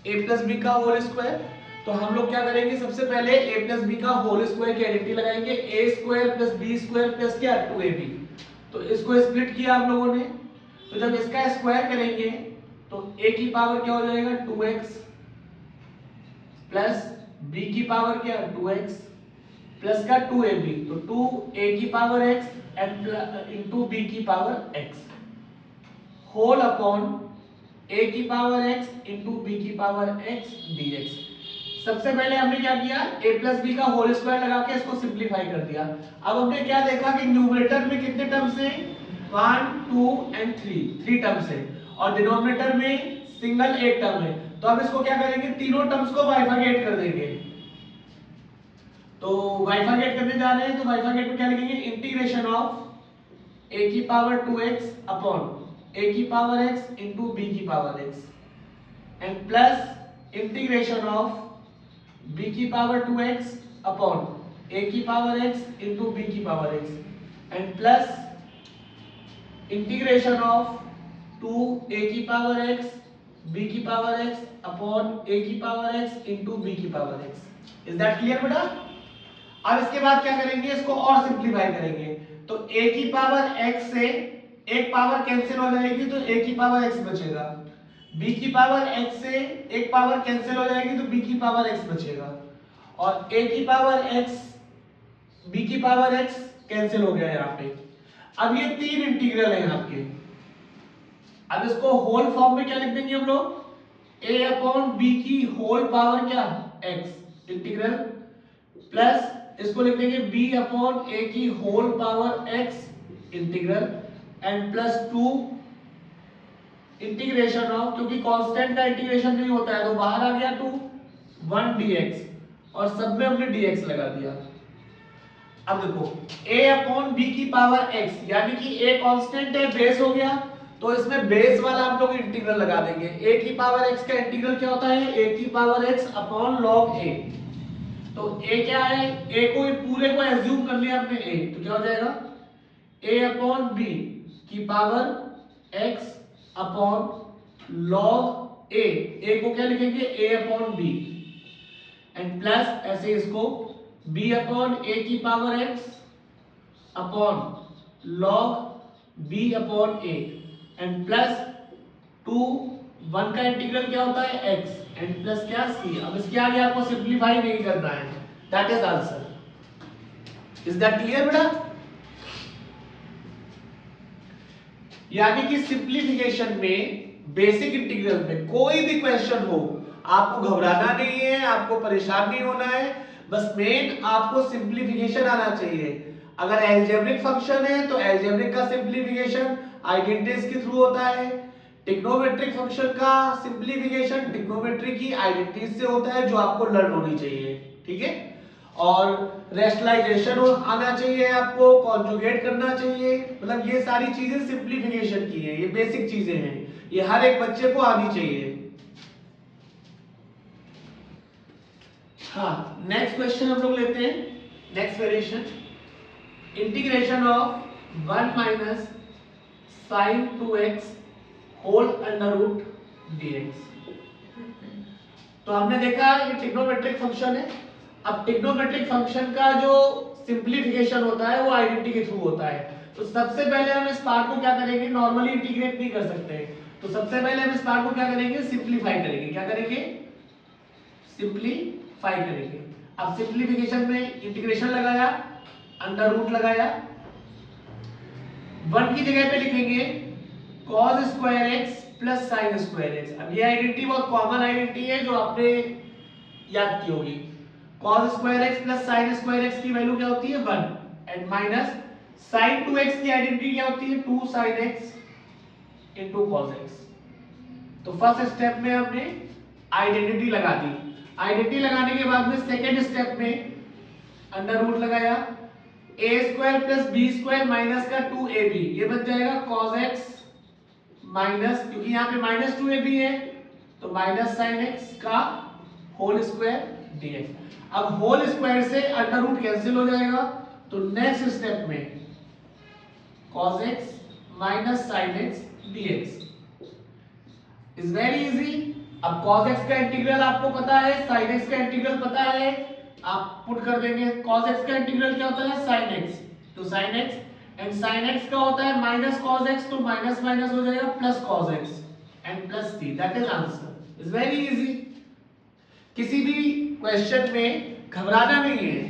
a प्लस b का होल स्क्वायर। तो हम लोग क्या करेंगे, सबसे पहले a प्लस b का होल स्क्वायर की आइडेंटिटी लगाएंगे, a square plus b square plus क्या 2ab। तो इसको स्प्लिट किया आप लोगों ने, तो जब इसका स्क्वायर करेंगे तो a की पावर क्या हो जाएगा 2x प्लस b की पावर क्या 2x प्लस का 2ab, तो 2a की power x and into b की power x whole upon a की पावर x इंटू b की पावर x dx। सबसे पहले हमने क्या किया, a प्लस b का होल स्क्वायर लगा के इसको सिंपलीफाई कर दिया। अब हमने क्या देखा कि न्यूमरेटर में कितने टर्म्स हैं, 1 2 एंड 3 टर्म्स हैं और डिनोमिनेटर में सिंगल एक टर्म है। तो अब इसको क्या करेंगे, तीनों टर्म्स को बाइफरकेट कर देंगे। तो बाइफरकेट करने जा रहे हैं, तो बाइफरकेट में क्या लिखेंगे, इंटीग्रेशन ऑफ a की पावर 2x अपॉन a की पावर x इंटू b की power x and plus integration of b की पावर 2x अपॉन a की पावर x इंटू b की power x and plus integration of 2a की पावर x b की पावर x अपॉन a की पावर x इंटू b की power x। Is that clear बेटा? अब इसके बाद क्या करेंगे, इसको और सिंपलीफाई करेंगे। तो a की पावर x से एक पावर कैंसिल हो जाएगी तो a की पावर x बचेगा, b की पावर x से एक पावर कैंसिल हो जाएगी तो b की पावर x बचेगा, और a की पावर x b की पावर x कैंसिल हो गया यहाँ पे। अब ये तीन इंटीग्रल हैं आपके, अब इसको होल फॉर्म में क्या लिख देंगे हम लोग, a अपॉन b की होल पावर क्या x इंटीग्रल प्लस इसको लिख देंगे b अपॉन a की whole power x integral and plus 2 integration of, क्योंकि कांस्टेंट का इंटीग्रेशन नहीं होता है तो बाहर आ गया 2 1 dx और सब में हमने dx लगा दिया। अब देखो a अपॉन b की पावर x, यानी कि a कांस्टेंट है, बेस हो गया, तो इसमें बेस वाला हम लोग इंटीग्रल लगा देंगे। a की पावर x का इंटीग्रल क्या होता है, a की power x upon log a। तो a क्या है, a को पूरे को एज्यूम कर लिया हमने a, तो क्या हो जाएगा a अपॉन b की power x upon log a को क्या लिखेंगे a upon b and plus ऐसे इसको b अपॉन a की power x upon log b अपॉन a एंड प्लस 2 1 का इंटीग्रल क्या होता है x एंड प्लस क्या c। अब इसके आगे आपको सिंपलीफाई नहीं करना है, that is answer. Is that clear बेटा? यानी कि सिंप्लीफिकेशन में, बेसिक इंटीग्रल में कोई भी क्वेश्चन हो, आपको घबराना नहीं है, आपको परेशान नहीं होना है, बस मेन आपको सिंप्लीफिकेशन आना चाहिए। अगर एल्जेब्रिक फंक्शन है तो एल्जेब्रिक का सिंप्लीफिकेशन आइडेंटिटीज के थ्रू होता है, ट्रिग्नोमेट्रिक फंक्शन का सिंप्लीफिकेशन ट्रिग्नोमेट्री की आइडेंटिटीज से होता है, जो आपको लर्न होनी चाहिए, ठीक है। और रेशनलाइजेशन आना चाहिए, आपको कॉन्जुगेट करना चाहिए, मतलब ये सारी चीजें सिंप्लीफिकेशन की हैं, ये बेसिक चीजें हैं, ये हर एक बच्चे को आनी चाहिए। हाँ, नेक्स्ट क्वेश्चन हम लोग लेते हैं, next variation, integration of 1 minus sine 2x whole under root dx। तो हमने देखा ये ट्रिग्नोमेट्रिक फंक्शन है। अब ट्रिग्नोमेट्रिक फंक्शन का जो सिंप्लीफिकेशन होता है वो आइडेंटिटी के थ्रू होता है। तो सबसे पहले हम इस पार्ट को क्या करेंगे, नॉर्मली इंटीग्रेट नहीं कर सकते, तो सबसे पहले हम इस पार्ट को क्या करेंगे, सिंप्लीफाई करेंगे। क्या करेंगे, सिंप्लीफाई करेंगे। अब सिंप्लीफिकेशन में इंटीग्रेशन लगाया, अंडर रूट लगाया, 1 की जगह पे लिखेंगे cos square x plus sine square x। अब ये आइडेंटिटी बहुत कॉमन आइडेंटिटी है जो आपने याद की होगी। cos square x plus sine square x की वैल्यू क्या होती है 1, एंड माइनस sin 2x की आइडेंटिटी क्या होती है 2 sin x into cos x। तो फर्स्ट स्टेप में हमने आइडेंटिटी लगा दी। आइडेंटिटी लगाने के बाद में सेकंड स्टेप में अंडर रूट लगाया, a square plus b square minus का 2ab, ये बन जाएगा cos x माइनस, क्योंकि यहाँ पे माइनस 2ab है तो माइनस साइन x का होल स्क्वायर dx। अब होल स्क्वायर से अंडर रूट कैंसिल हो जाएगा, तो नेक्स्ट स्टेप में cos x minus sine x dx is very easy. अब cos x का इंटीग्रल आपको पता है, sin x का इंटीग्रल पता है, आप पुट कर देंगे। cos x का इंटीग्रल क्या होता है sin x, तो sin x, and sin x का होता है माइनस cos x, तो माइनस माइनस हो जाएगा plus cos x and plus c, that is answer. Is very easy. किसी भी क्वेश्चन में घबराना नहीं है,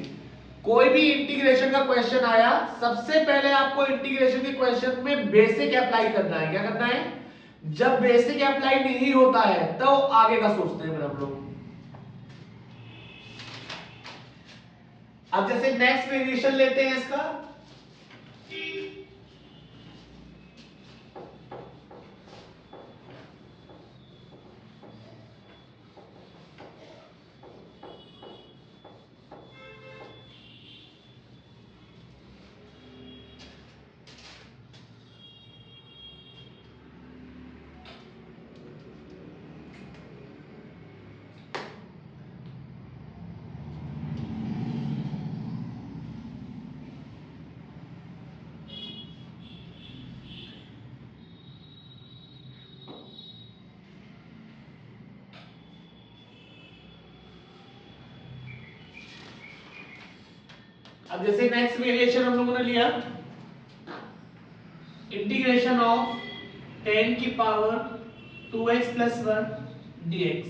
कोई भी इंटीग्रेशन का क्वेश्चन आया, सबसे पहले आपको इंटीग्रेशन के क्वेश्चन में बेसिक अप्लाई करना है। क्या करना है, जब बेसिक अप्लाई नहीं होता है तो आगे का सोचते हैं फिर हम लोग। अब जैसे नेक्स्ट वेरिएशन लेते हैं इसका, अब जैसे नेक्स्ट वेरिएशन हम लोगों ने लिया, इंटीग्रेशन ऑफ 10 की पावर 2x प्लस 1 dx।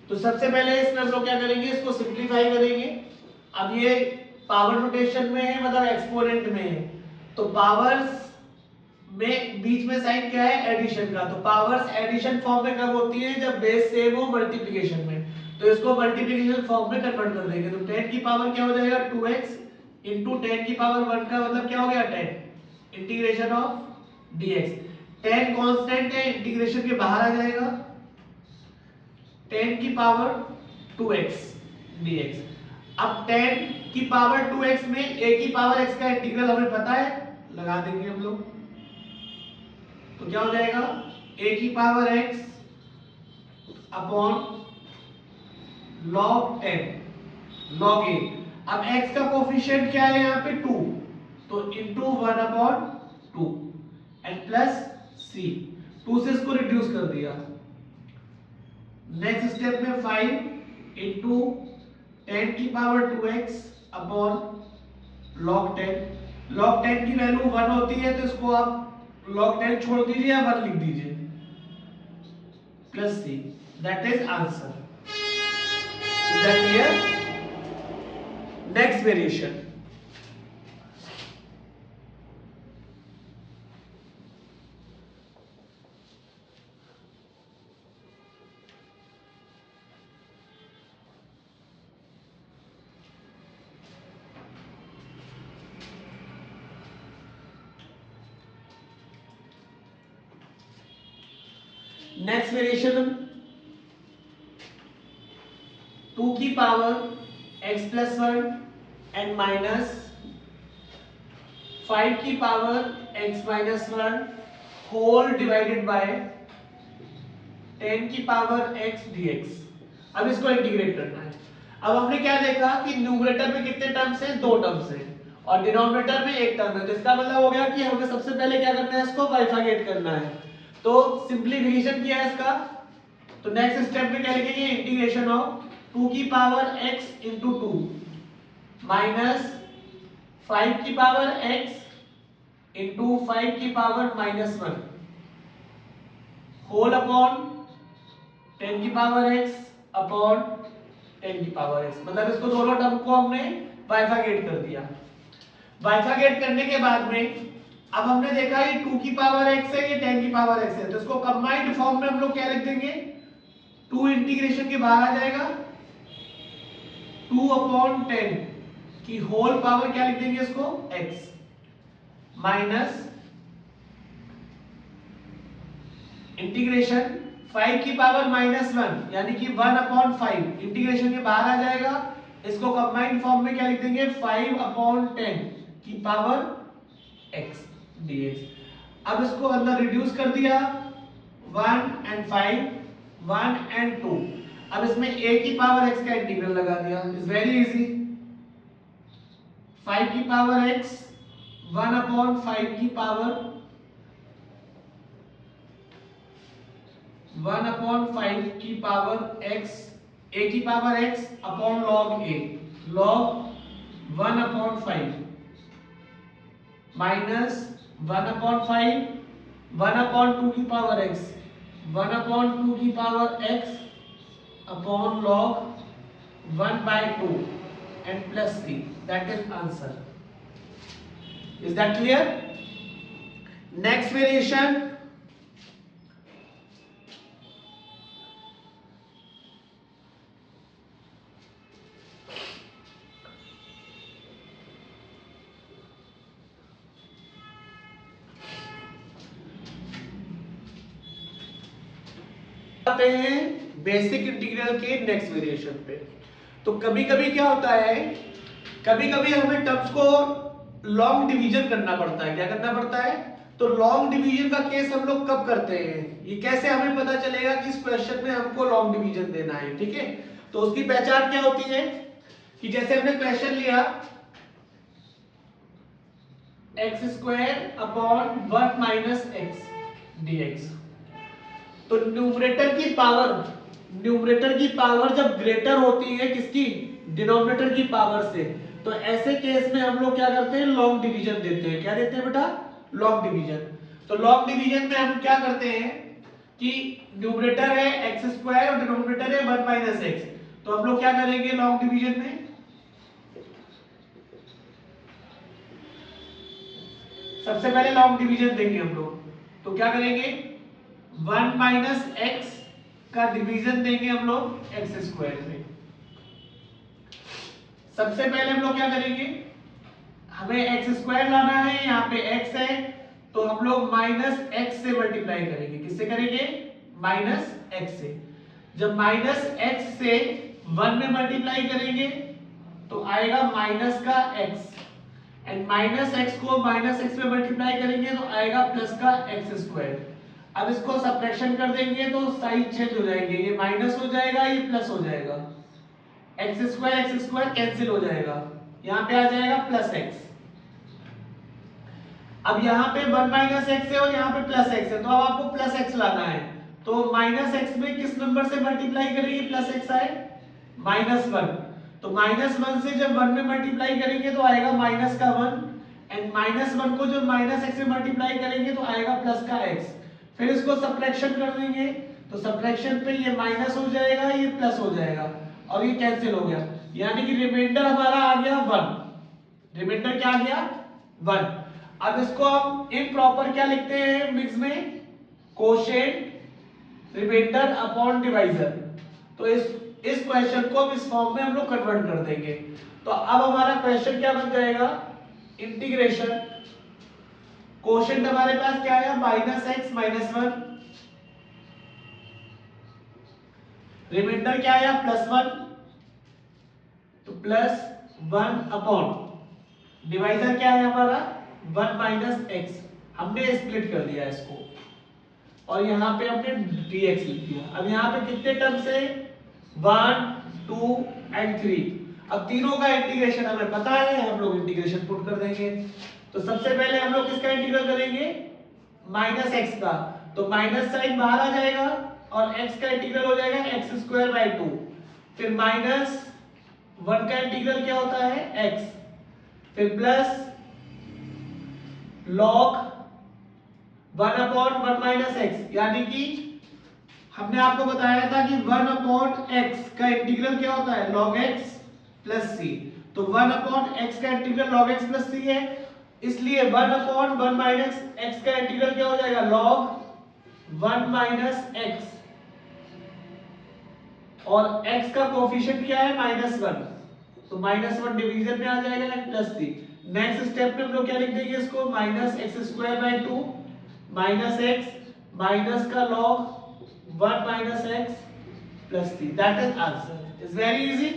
तो सबसे पहले इसमें हम लोग क्या करेंगे, इसको सिंप्लीफाई करेंगे। अब ये पावर नोटेशन में है, मतलब एक्सपोनेंट में है, तो पावर्स में बीच में साइन क्या है, एडिशन का, तो पावर्स एडिशन फॉर्म में कब होती है, जब बेस सेम हो मल्टीप्लिकेशन में, तो इसको मल्टीप्लिकेशन फॉर्म में कन्वर्ट कर देंगे। तो 10 की पावर क्या हो जाएगा 2x इंटू 10 की पावर 1 का मतलब क्या हो गया 10 इंटीग्रेशन ऑफ dx। 10 कांस्टेंट है, इंटीग्रेशन के बाहर आ जाएगा, 10 की पावर 2x dx। अब 10 की पावर 2x में a की पावर x का इंटीग्रल हमें पता है, लगा देंगे हम लोग, तो क्या हो जाएगा a की power x upon log 10 log a। अब x का कोफिशिएंट क्या है यहाँ पे 2, तो into 1 upon 2 and plus c, 2 से इसको रिड्यूस कर दिया। नेक्स्ट स्टेप में 5 इंटू 10 की power 2x upon log 10। log 10 की वैल्यू 1 होती है, तो इसको आप log 10 छोड़ दीजिए या 1 लिख दीजिए, plus c, that is answer. Is that clear? Next variation. Next variation 2 की power x plus 1 and minus 5 की power x minus 1 whole divided by 10 की पावर x dx। अब इसको इंटीग्रेट करना है। अब हमने क्या देखा कि न्यूमरेटर में कितने टर्म्स हैं, 2 टर्म्स हैं, और डिनोमिनेटर में 1 टर्म है। तो इसका मतलब हो गया कि हमें सबसे पहले क्या करना है, इसको बाइफरकेट करना है। तो सिंपलीफिकेशन किया है इसका, तो नेक्स्ट स्टेप में क्या लिखेंगे, इंटीग्रेशन ऑफ 2 की पावर x इंटू 2 माइनस 5 की पावर x इंटू 5 की पावर माइनस 1 होल अपॉन 10 की पावर x अपॉन 10 की पावर x। मतलब इसको दोनों टर्म को हमने बाइफरकेट कर दिया। बाइफरकेट करने के बाद में अब हमने देखा ये 2 की पावर x है, ये 10 की पावर x है, तो इसको कंबाइंड फॉर्म में हम लोग क्या लिख देंगे, 2 इंटीग्रेशन के बाहर आ जाएगा 2 अपॉन 10 की होल पावर क्या लिख देंगे इसको x माइनस इंटीग्रेशन 5 की पावर माइनस 1 यानी कि 1 अपॉन 5 इंटीग्रेशन के बाहर आ जाएगा। इसको कंबाइंड फॉर्म में क्या लिख देंगे, 5 अपॉन 10 की पावर x dx। अब इसको अंदर रिड्यूस कर दिया 1 एंड 5 1 एंड 2। अब इसमें a की पावर x का इंटीग्रल लगा दिया, इज वेरी इजी। 5 की पावर x 1 अपॉन 5 की पावर 1 अपॉन 5 की पावर x, a की power x upon log a, log 1 upon 5 minus 1 upon 5 1 upon 2 की पावर x 1 अपॉन 2 की power x upon log 1 by 2 and plus 3, that is answer. Is that clear? Next variation आते हैं बेसिक इंटीग्रल के नेक्स्ट वेरिएशन पे। तो कभी कभी क्या होता है, कभी कभी हमें टर्म्स को लॉन्ग डिवीजन करना पड़ता है। क्या करना पड़ता है, तो लॉन्ग डिवीजन का केस हम लोग कब करते हैं, ये कैसे हमें पता चलेगा कि इस क्वेश्चन में हमको लॉन्ग डिवीजन देना है। ठीक है, तो उसकी पहचान क्या होती है कि जैसे हमने क्वेश्चन लिया x square upon 1 minus x dx, तो न्यूमरेटर की पावर जब ग्रेटर होती है किसकी, डिनोमिनेटर की पावर से, तो ऐसे केस में हम लोग क्या करते हैं, लॉन्ग डिवीजन देते हैं। क्या देते हैं बेटा, लॉन्ग डिवीजन। तो लॉन्ग डिवीजन में हम क्या करते हैं कि न्यूमरेटर है एक्स स्क्वायर और डिनोमिनेटर है 1 माइनस एक्स, तो हम लोग क्या करेंगे लॉन्ग डिवीजन में, सबसे पहले लॉन्ग डिवीजन देंगे हम लोग। तो क्या करेंगे, 1 माइनस एक्स का डिवीजन देंगे हम लोग एक्स स्क्वायर में। सबसे पहले हम लोग क्या करेंगे, हमें एक्स स्क्वायर लाना है, यहाँ पे एक्स है, तो हम लोग माइनस एक्स से मल्टीप्लाई करेंगे। किससे करेंगे, माइनस एक्स से। जब माइनस एक्स से 1 में मल्टीप्लाई करेंगे तो आएगा माइनस का एक्स, एंड माइनस एक्स को माइनस एक्स में मल्टीप्लाई करेंगे तो आएगा प्लस का एक्स स्क्वायर। अब इसको सब्ट्रैक्शन कर देंगे तो साइन चेंज हो जाएंगे, ये माइनस हो जाएगा, ये प्लस हो जाएगा, एक्स स्क्वायर कैंसिल हो जाएगा, यहाँ पे आ जाएगा प्लस एक्स। अब यहाँ पे 1 माइनस एक्स है और यहाँ पे प्लस एक्स है, तो अब आपको प्लस एक्स लाना है। तो माइनस एक्स में किस नंबर से मल्टीप्लाई करेंगे, प्लस एक्स आए, माइनस 1। तो माइनस 1 से जब 1 में मल्टीप्लाई करेंगे तो आएगा माइनस का 1, एंड माइनस 1 को जब माइनस एक्स में मल्टीप्लाई करेंगे तो आएगा प्लस का एक्स। फिर इसको सब्ट्रैक्शन कर देंगे, तो सब्ट्रैक्शन पे ये माइनस हो जाएगा, ये प्लस हो जाएगा और ये कैंसिल हो गया, यानी कि रिमाइंडर हमारा आ गया 1। रिमाइंडर क्या आ गया, 1। अब इसको हम इम्प्रॉपर क्या लिखते हैं मिक्स में, कोशेंट रिमाइंडर अपॉन डिवाइजर। तो इस क्वेश्चन को इस फॉर्म में हम लोग कन्वर्ट कर देंगे। तो अब हमारा क्वेश्चन क्या बन जाएगा, इंटीग्रेशन कोशेंट हमारे पास क्या है, माइनस एक्स माइनस 1 रिमाइंडर क्या आया +1, तो +1 अपॉन डिवाइजर क्या है हमारा 1 माइनस एक्स, हमने स्प्लिट कर दिया इसको और यहाँ पे हमने dx लिख दिया। अब यहाँ पे कितने टर्म्स है 1 2 एंड 3। अब तीनों का इंटीग्रेशन हमें पता है, हम लोग इंटीग्रेशन पुट कर देंगे। तो सबसे पहले हम लोग किसका इंटीग्रल करेंगे माइनस एक्स का, तो माइनस साइन बाहर आ जाएगा और x का इंटीग्रल हो जाएगा x²/2। फिर माइनस 1 का इंटीग्रल क्या होता है x, फिर plus log 1 upon 1 minus x, यानी कि हमने आपको बताया था कि 1 अपॉन x का इंटीग्रल क्या होता है log x प्लस c। तो 1 अपॉन x का integral log x plus c है, इसलिए 1 अपॉन 1 माइनस x का इंटीग्रल क्या हो जाएगा log 1 माइनस x, और x का कोफिशिएंट क्या है -1, तो -1 डिवीजन में आ जाएगा प्लस c। नेक्स्ट स्टेप में हम लोग क्या लिख देंगे इसको -x²/2 माइनस x माइनस का log 1 minus x plus c, that is answer. Is very easy.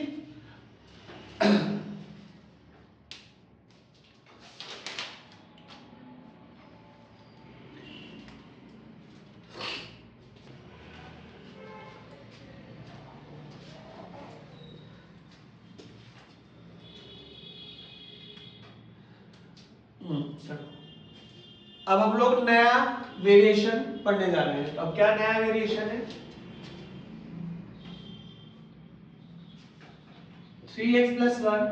अब हम लोग नया वेरिएशन पढ़ने जा रहे हैं। अब क्या नया वेरिएशन है 3x + 1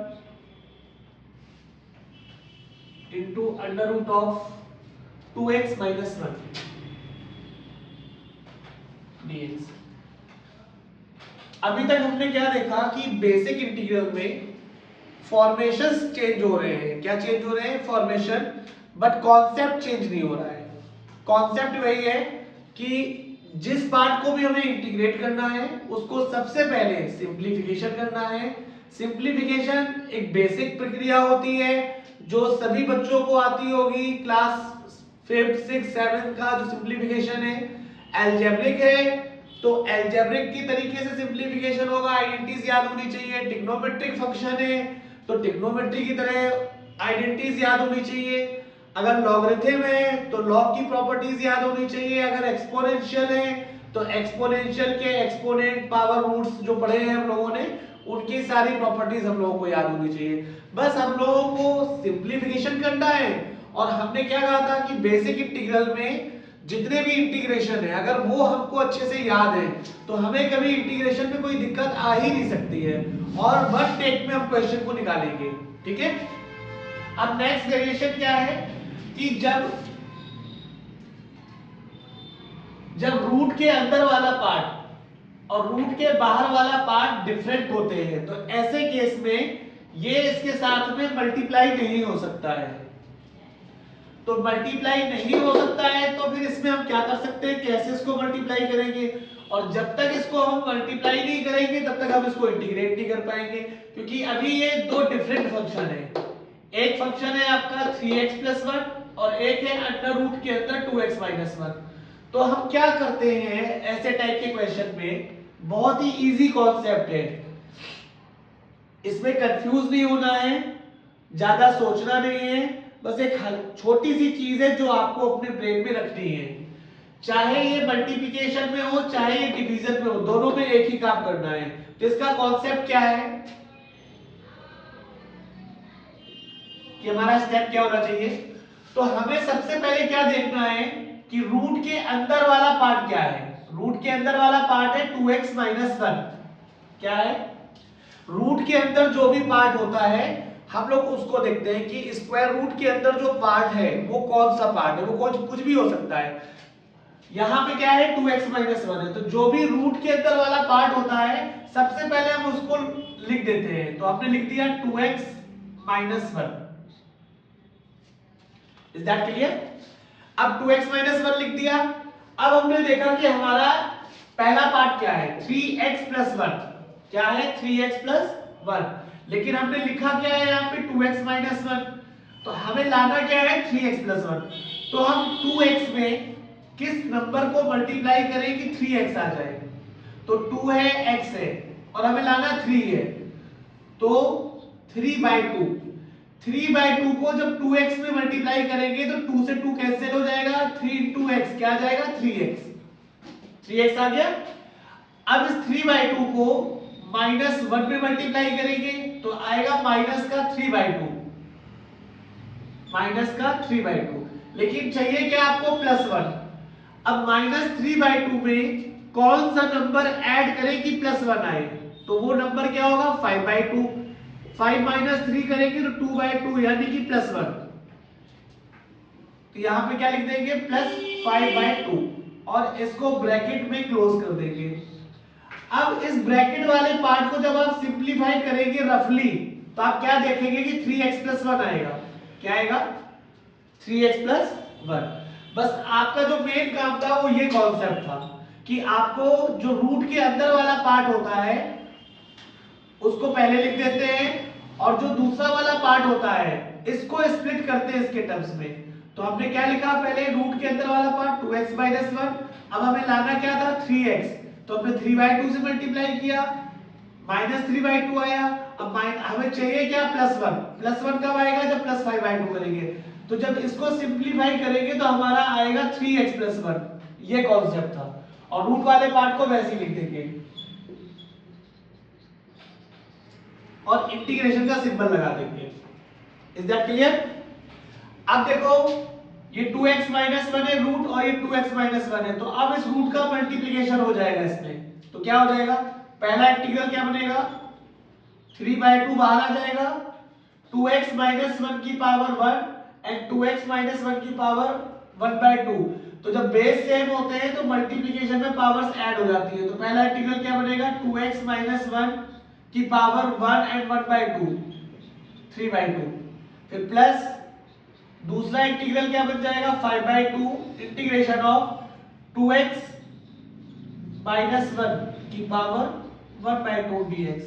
इंटू √(2x - 1) dx। अभी तक हमने क्या देखा कि बेसिक इंटीग्रल में फॉर्मेशंस चेंज हो रहे हैं। क्या चेंज हो रहे हैं फॉर्मेशन, बट कॉन्सेप्ट चेंज नहीं हो रहा है। कॉन्सेप्ट वही है कि जिस पार्ट को भी हमें इंटीग्रेट करना है उसको सबसे पहले सिंप्लीफिकेशन करना है। सिंप्लीफिकेशन एक बेसिक प्रक्रिया होती है जो सभी बच्चों को आती होगी, क्लास 5th 6th 7th का जो सिंप्लीफिकेशन है अलजेब्रिक है, तो अलजेब्रिक की तरीके से सिंप्लीफिकेशन होगा। आइडेंटिटीज याद होनी चाहिए। ट्रिग्नोमेट्रिक फंक्शन है तो ट्रिग्नोमेट्री की तरह आइडेंटिटीज याद होनी चाहिए। अगर लॉगरिथम है तो लॉग की प्रॉपर्टीज याद होनी चाहिए। अगर एक्सपोनेंशियल है तो एक्सपोनेंशियल के एक्सपोनेंट पावर रूट्स जो पढ़े हैं हम लोगों ने उनकी सारी प्रॉपर्टीज हम लोगों को याद होनी चाहिए। बस हम लोगों को सिंप्लीफिकेशन करना है। और हमने क्या कहा था कि बेसिक इंटीग्रल में जितने भी इंटीग्रेशन है अगर वो हमको अच्छे से याद है तो हमें कभी इंटीग्रेशन में कोई दिक्कत आ ही नहीं सकती है और वन टेक में हम क्वेश्चन को निकालेंगे। ठीक है। अब नेक्स्ट वेरिएशन क्या है कि जब रूट के अंदर वाला पार्ट और रूट के बाहर वाला पार्ट डिफरेंट होते हैं तो ऐसे केस में ये इसके साथ में मल्टीप्लाई नहीं हो सकता है। तो मल्टीप्लाई नहीं हो सकता है तो फिर इसमें हम क्या कर सकते हैं, कैसे इसको मल्टीप्लाई करेंगे। और जब तक इसको हम मल्टीप्लाई नहीं करेंगे तब तक हम इसको इंटीग्रेट नहीं कर पाएंगे, क्योंकि अभी ये दो डिफरेंट फंक्शन है। एक फंक्शन है आपका 3x + 1 और एक है अंडर रूट के अंदर 2x - 1। तो हम क्या करते हैं ऐसे टाइप के क्वेश्चन में, बहुत ही इजी कॉन्सेप्ट है, इसमें कंफ्यूज नहीं होना है, ज्यादा सोचना नहीं है। बस एक छोटी सी चीज है जो आपको अपने ब्रेन में रखनी है। चाहे ये मल्टीप्लिकेशन में हो चाहे ये डिवीजन में हो, दोनों में एक ही काम करना है। तो इसका कॉन्सेप्ट क्या है कि हमारा स्टेप क्या होना चाहिए। तो हमें सबसे पहले क्या देखना है कि रूट के अंदर वाला पार्ट क्या है। रूट के अंदर वाला पार्ट है 2x - 1। क्या है, रूट के अंदर जो भी पार्ट होता है हम लोग उसको देखते हैं कि स्क्वायर रूट के अंदर जो पार्ट है वो कौन सा पार्ट है। वो कुछ भी हो सकता है। यहां पे क्या है 2x - 1 है, तो जो भी रूट के अंदर वाला पार्ट होता है सबसे पहले हम उसको लिख देते हैं। तो हमने लिख दिया 2x - 1। Is that clear. अब 2x - 1 लिख दिया। अब हमने देखा कि हमारा पहला पार्ट क्या है 3x + 1। क्या है 3x + 1, लेकिन हमने लिखा क्या है यहाँ पे 2x - 1। तो हमें लाना क्या है 3x + 1। तो हम 2x में किस नंबर को मल्टीप्लाई करें कि 3x आ जाए। तो 2 है, x है और हमें लाना 3 है, तो 3/2। 3/2 को जब 2x में मल्टीप्लाई करेंगे तो 2 से 2 कैंसिल हो जाएगा, 3 into x क्या आ जाएगा 3x आ गया। अब इस 3/2 को -1 में मल्टीप्लाई करेंगे तो आएगा माइनस का 3/2, लेकिन चाहिए क्या आपको +1। अब -3/2 में कौन सा नंबर ऐड करें कि +1 आए, तो वो नंबर क्या होगा 5/2। 5 - 3 करेंगे तो 2/2 यानी कि +1, तो यहां पे क्या लिख देंगे +5/2 और इसको ब्रैकेट में क्लोज कर देंगे। अब इस ब्रैकेट वाले पार्ट को जब आप सिंपलीफाई करेंगे रफली तो आप क्या देखेंगे कि 3x + 1 आएगा। क्या आएगा 3x + 1। बस आपका जो मेन काम था वो ये कॉन्सेप्ट था कि आपको जो रूट के अंदर वाला पार्ट होता है उसको पहले लिख देते हैं और जो दूसरा वाला पार्ट होता है इसको स्प्लिट करते हैं इसके टर्म्स में। तो हमने क्या लिखा पहले, रूट के अंदर वाला पार्ट 2x - 1। अब हमें लाना क्या था 3x, तो हमने 3/2 से मल्टीप्लाई किया, -3/2 आया। अब हमें चाहिए क्या +1। +1 कब आएगा जब +5/2 करेंगे, तो जब इसको सिंपलीफाई करेंगे तो हमारा आएगा 3x + 1। ये कॉन्सेप्ट था और रूट वाले पार्ट को वैसे ही लिख देंगे और इंटीग्रेशन का सिंबल लगा देंगे। Is that clear? अब देखो ये 2x - 1 है रूट और ये 2x - 1 है, तो अब इस रूट का मल्टीप्लिकेशन हो जाएगा इसमें, तो क्या हो जाएगा, पहला इंटीग्रल क्या बनेगा 3/2 बाहर आ जाएगा, 2x - 1 की पावर 1 एंड 2x - 1 की पावर 1/2। तो जब बेस सेम होते हैं तो मल्टीप्लिकेशन में पावर्स ऐड हो जाती है। तो पहला इंटीग्रल क्या बनेगा 2x - 1 की पावर 1 एंड 1/2 3/2, फिर प्लस दूसरा इंटीग्रल क्या बन जाएगा 5/2 इंटीग्रेशन ऑफ 2x - 1 की पावर 1/2 dx।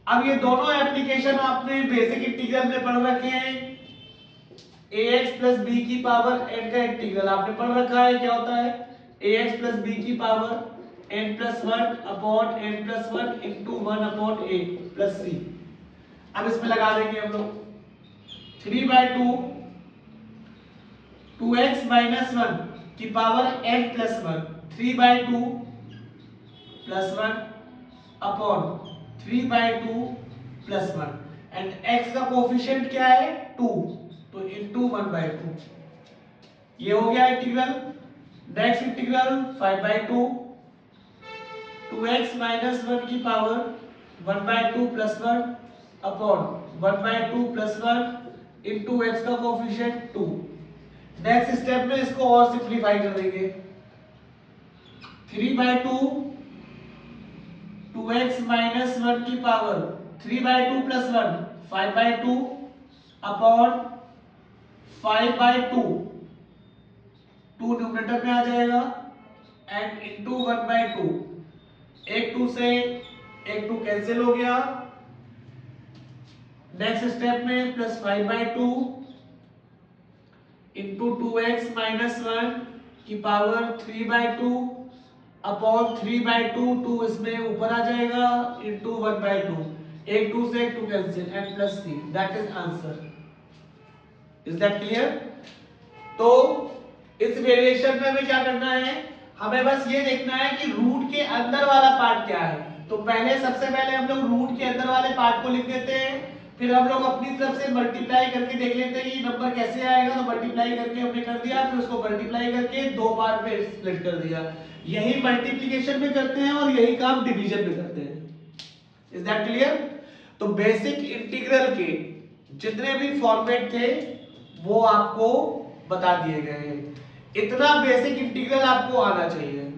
अब ये दोनों एप्लीकेशन आपने बेसिक इंटीग्रल में पढ़ रखे हैं। ax + b की पावर n का इंटीग्रल आपने पढ़ रखा है, क्या होता है ax + b की power n + 1 upon n + 1 into 1 upon a + c। अब इसमें लगा देंगे हम लोग 3/2 2x - 1 की power n + 1 3/2 + 1 upon 3/2 + 1 and x का कोफिशिएंट क्या है 2, तो into 1/2। ये हो गया इंटीग्रल। नेक्स्ट इंटीग्रल 5/2 2x - 1 की पावर 1/2 + 1 अपॉन 1/2 + 1 into x का कोफिशिएंट 2। नेक्स्ट स्टेप में इसको और सिंपलीफाई कर देंगे 3/2 2x - 1 की पावर 3/2 + 1 5/2 अपॉन 5/2 2 न्यूमरेटर में आ जाएगा एंड इनटू 1/2। एक 2 से एक 2 कैंसिल हो गया। नेक्स्ट स्टेप में +5/2 इंटू 2x - 1 की पावर 3/2 अपॉन 3/2 2 इसमें ऊपर आ जाएगा इंटू 1/2। एक 2 से एक 2 cancel and +3 that is answer. Is that clear? तो इस वेरिएशन में हमें क्या करना है, हमें बस ये देखना है कि रूट के अंदर वाला पार्ट क्या है। तो सबसे पहले हम लोग रूट के अंदर वाले पार्ट को लिख देते हैं, फिर हम लोग अपनी तरफ से मल्टीप्लाई करके देख लेते हैं कि नंबर कैसे आएगा। तो मल्टीप्लाई करके हमने कर दिया, फिर उसको मल्टीप्लाई करके दो पार्ट में स्प्लिट कर दिया। यही मल्टीप्लिकेशन में करते हैं और यही काम डिवीजन में करते हैं। Is that clear? तो बेसिक इंटीग्रल के जितने भी फॉर्मेट थे वो आपको बता दिए गए हैं। इतना बेसिक इंटीग्रल आपको आना चाहिए।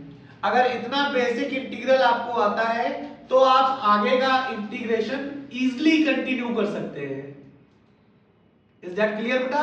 अगर इतना बेसिक इंटीग्रल आपको आता है तो आप आगे का इंटीग्रेशन इजीली कंटिन्यू कर सकते हैं। इज दैट क्लियर बेटा?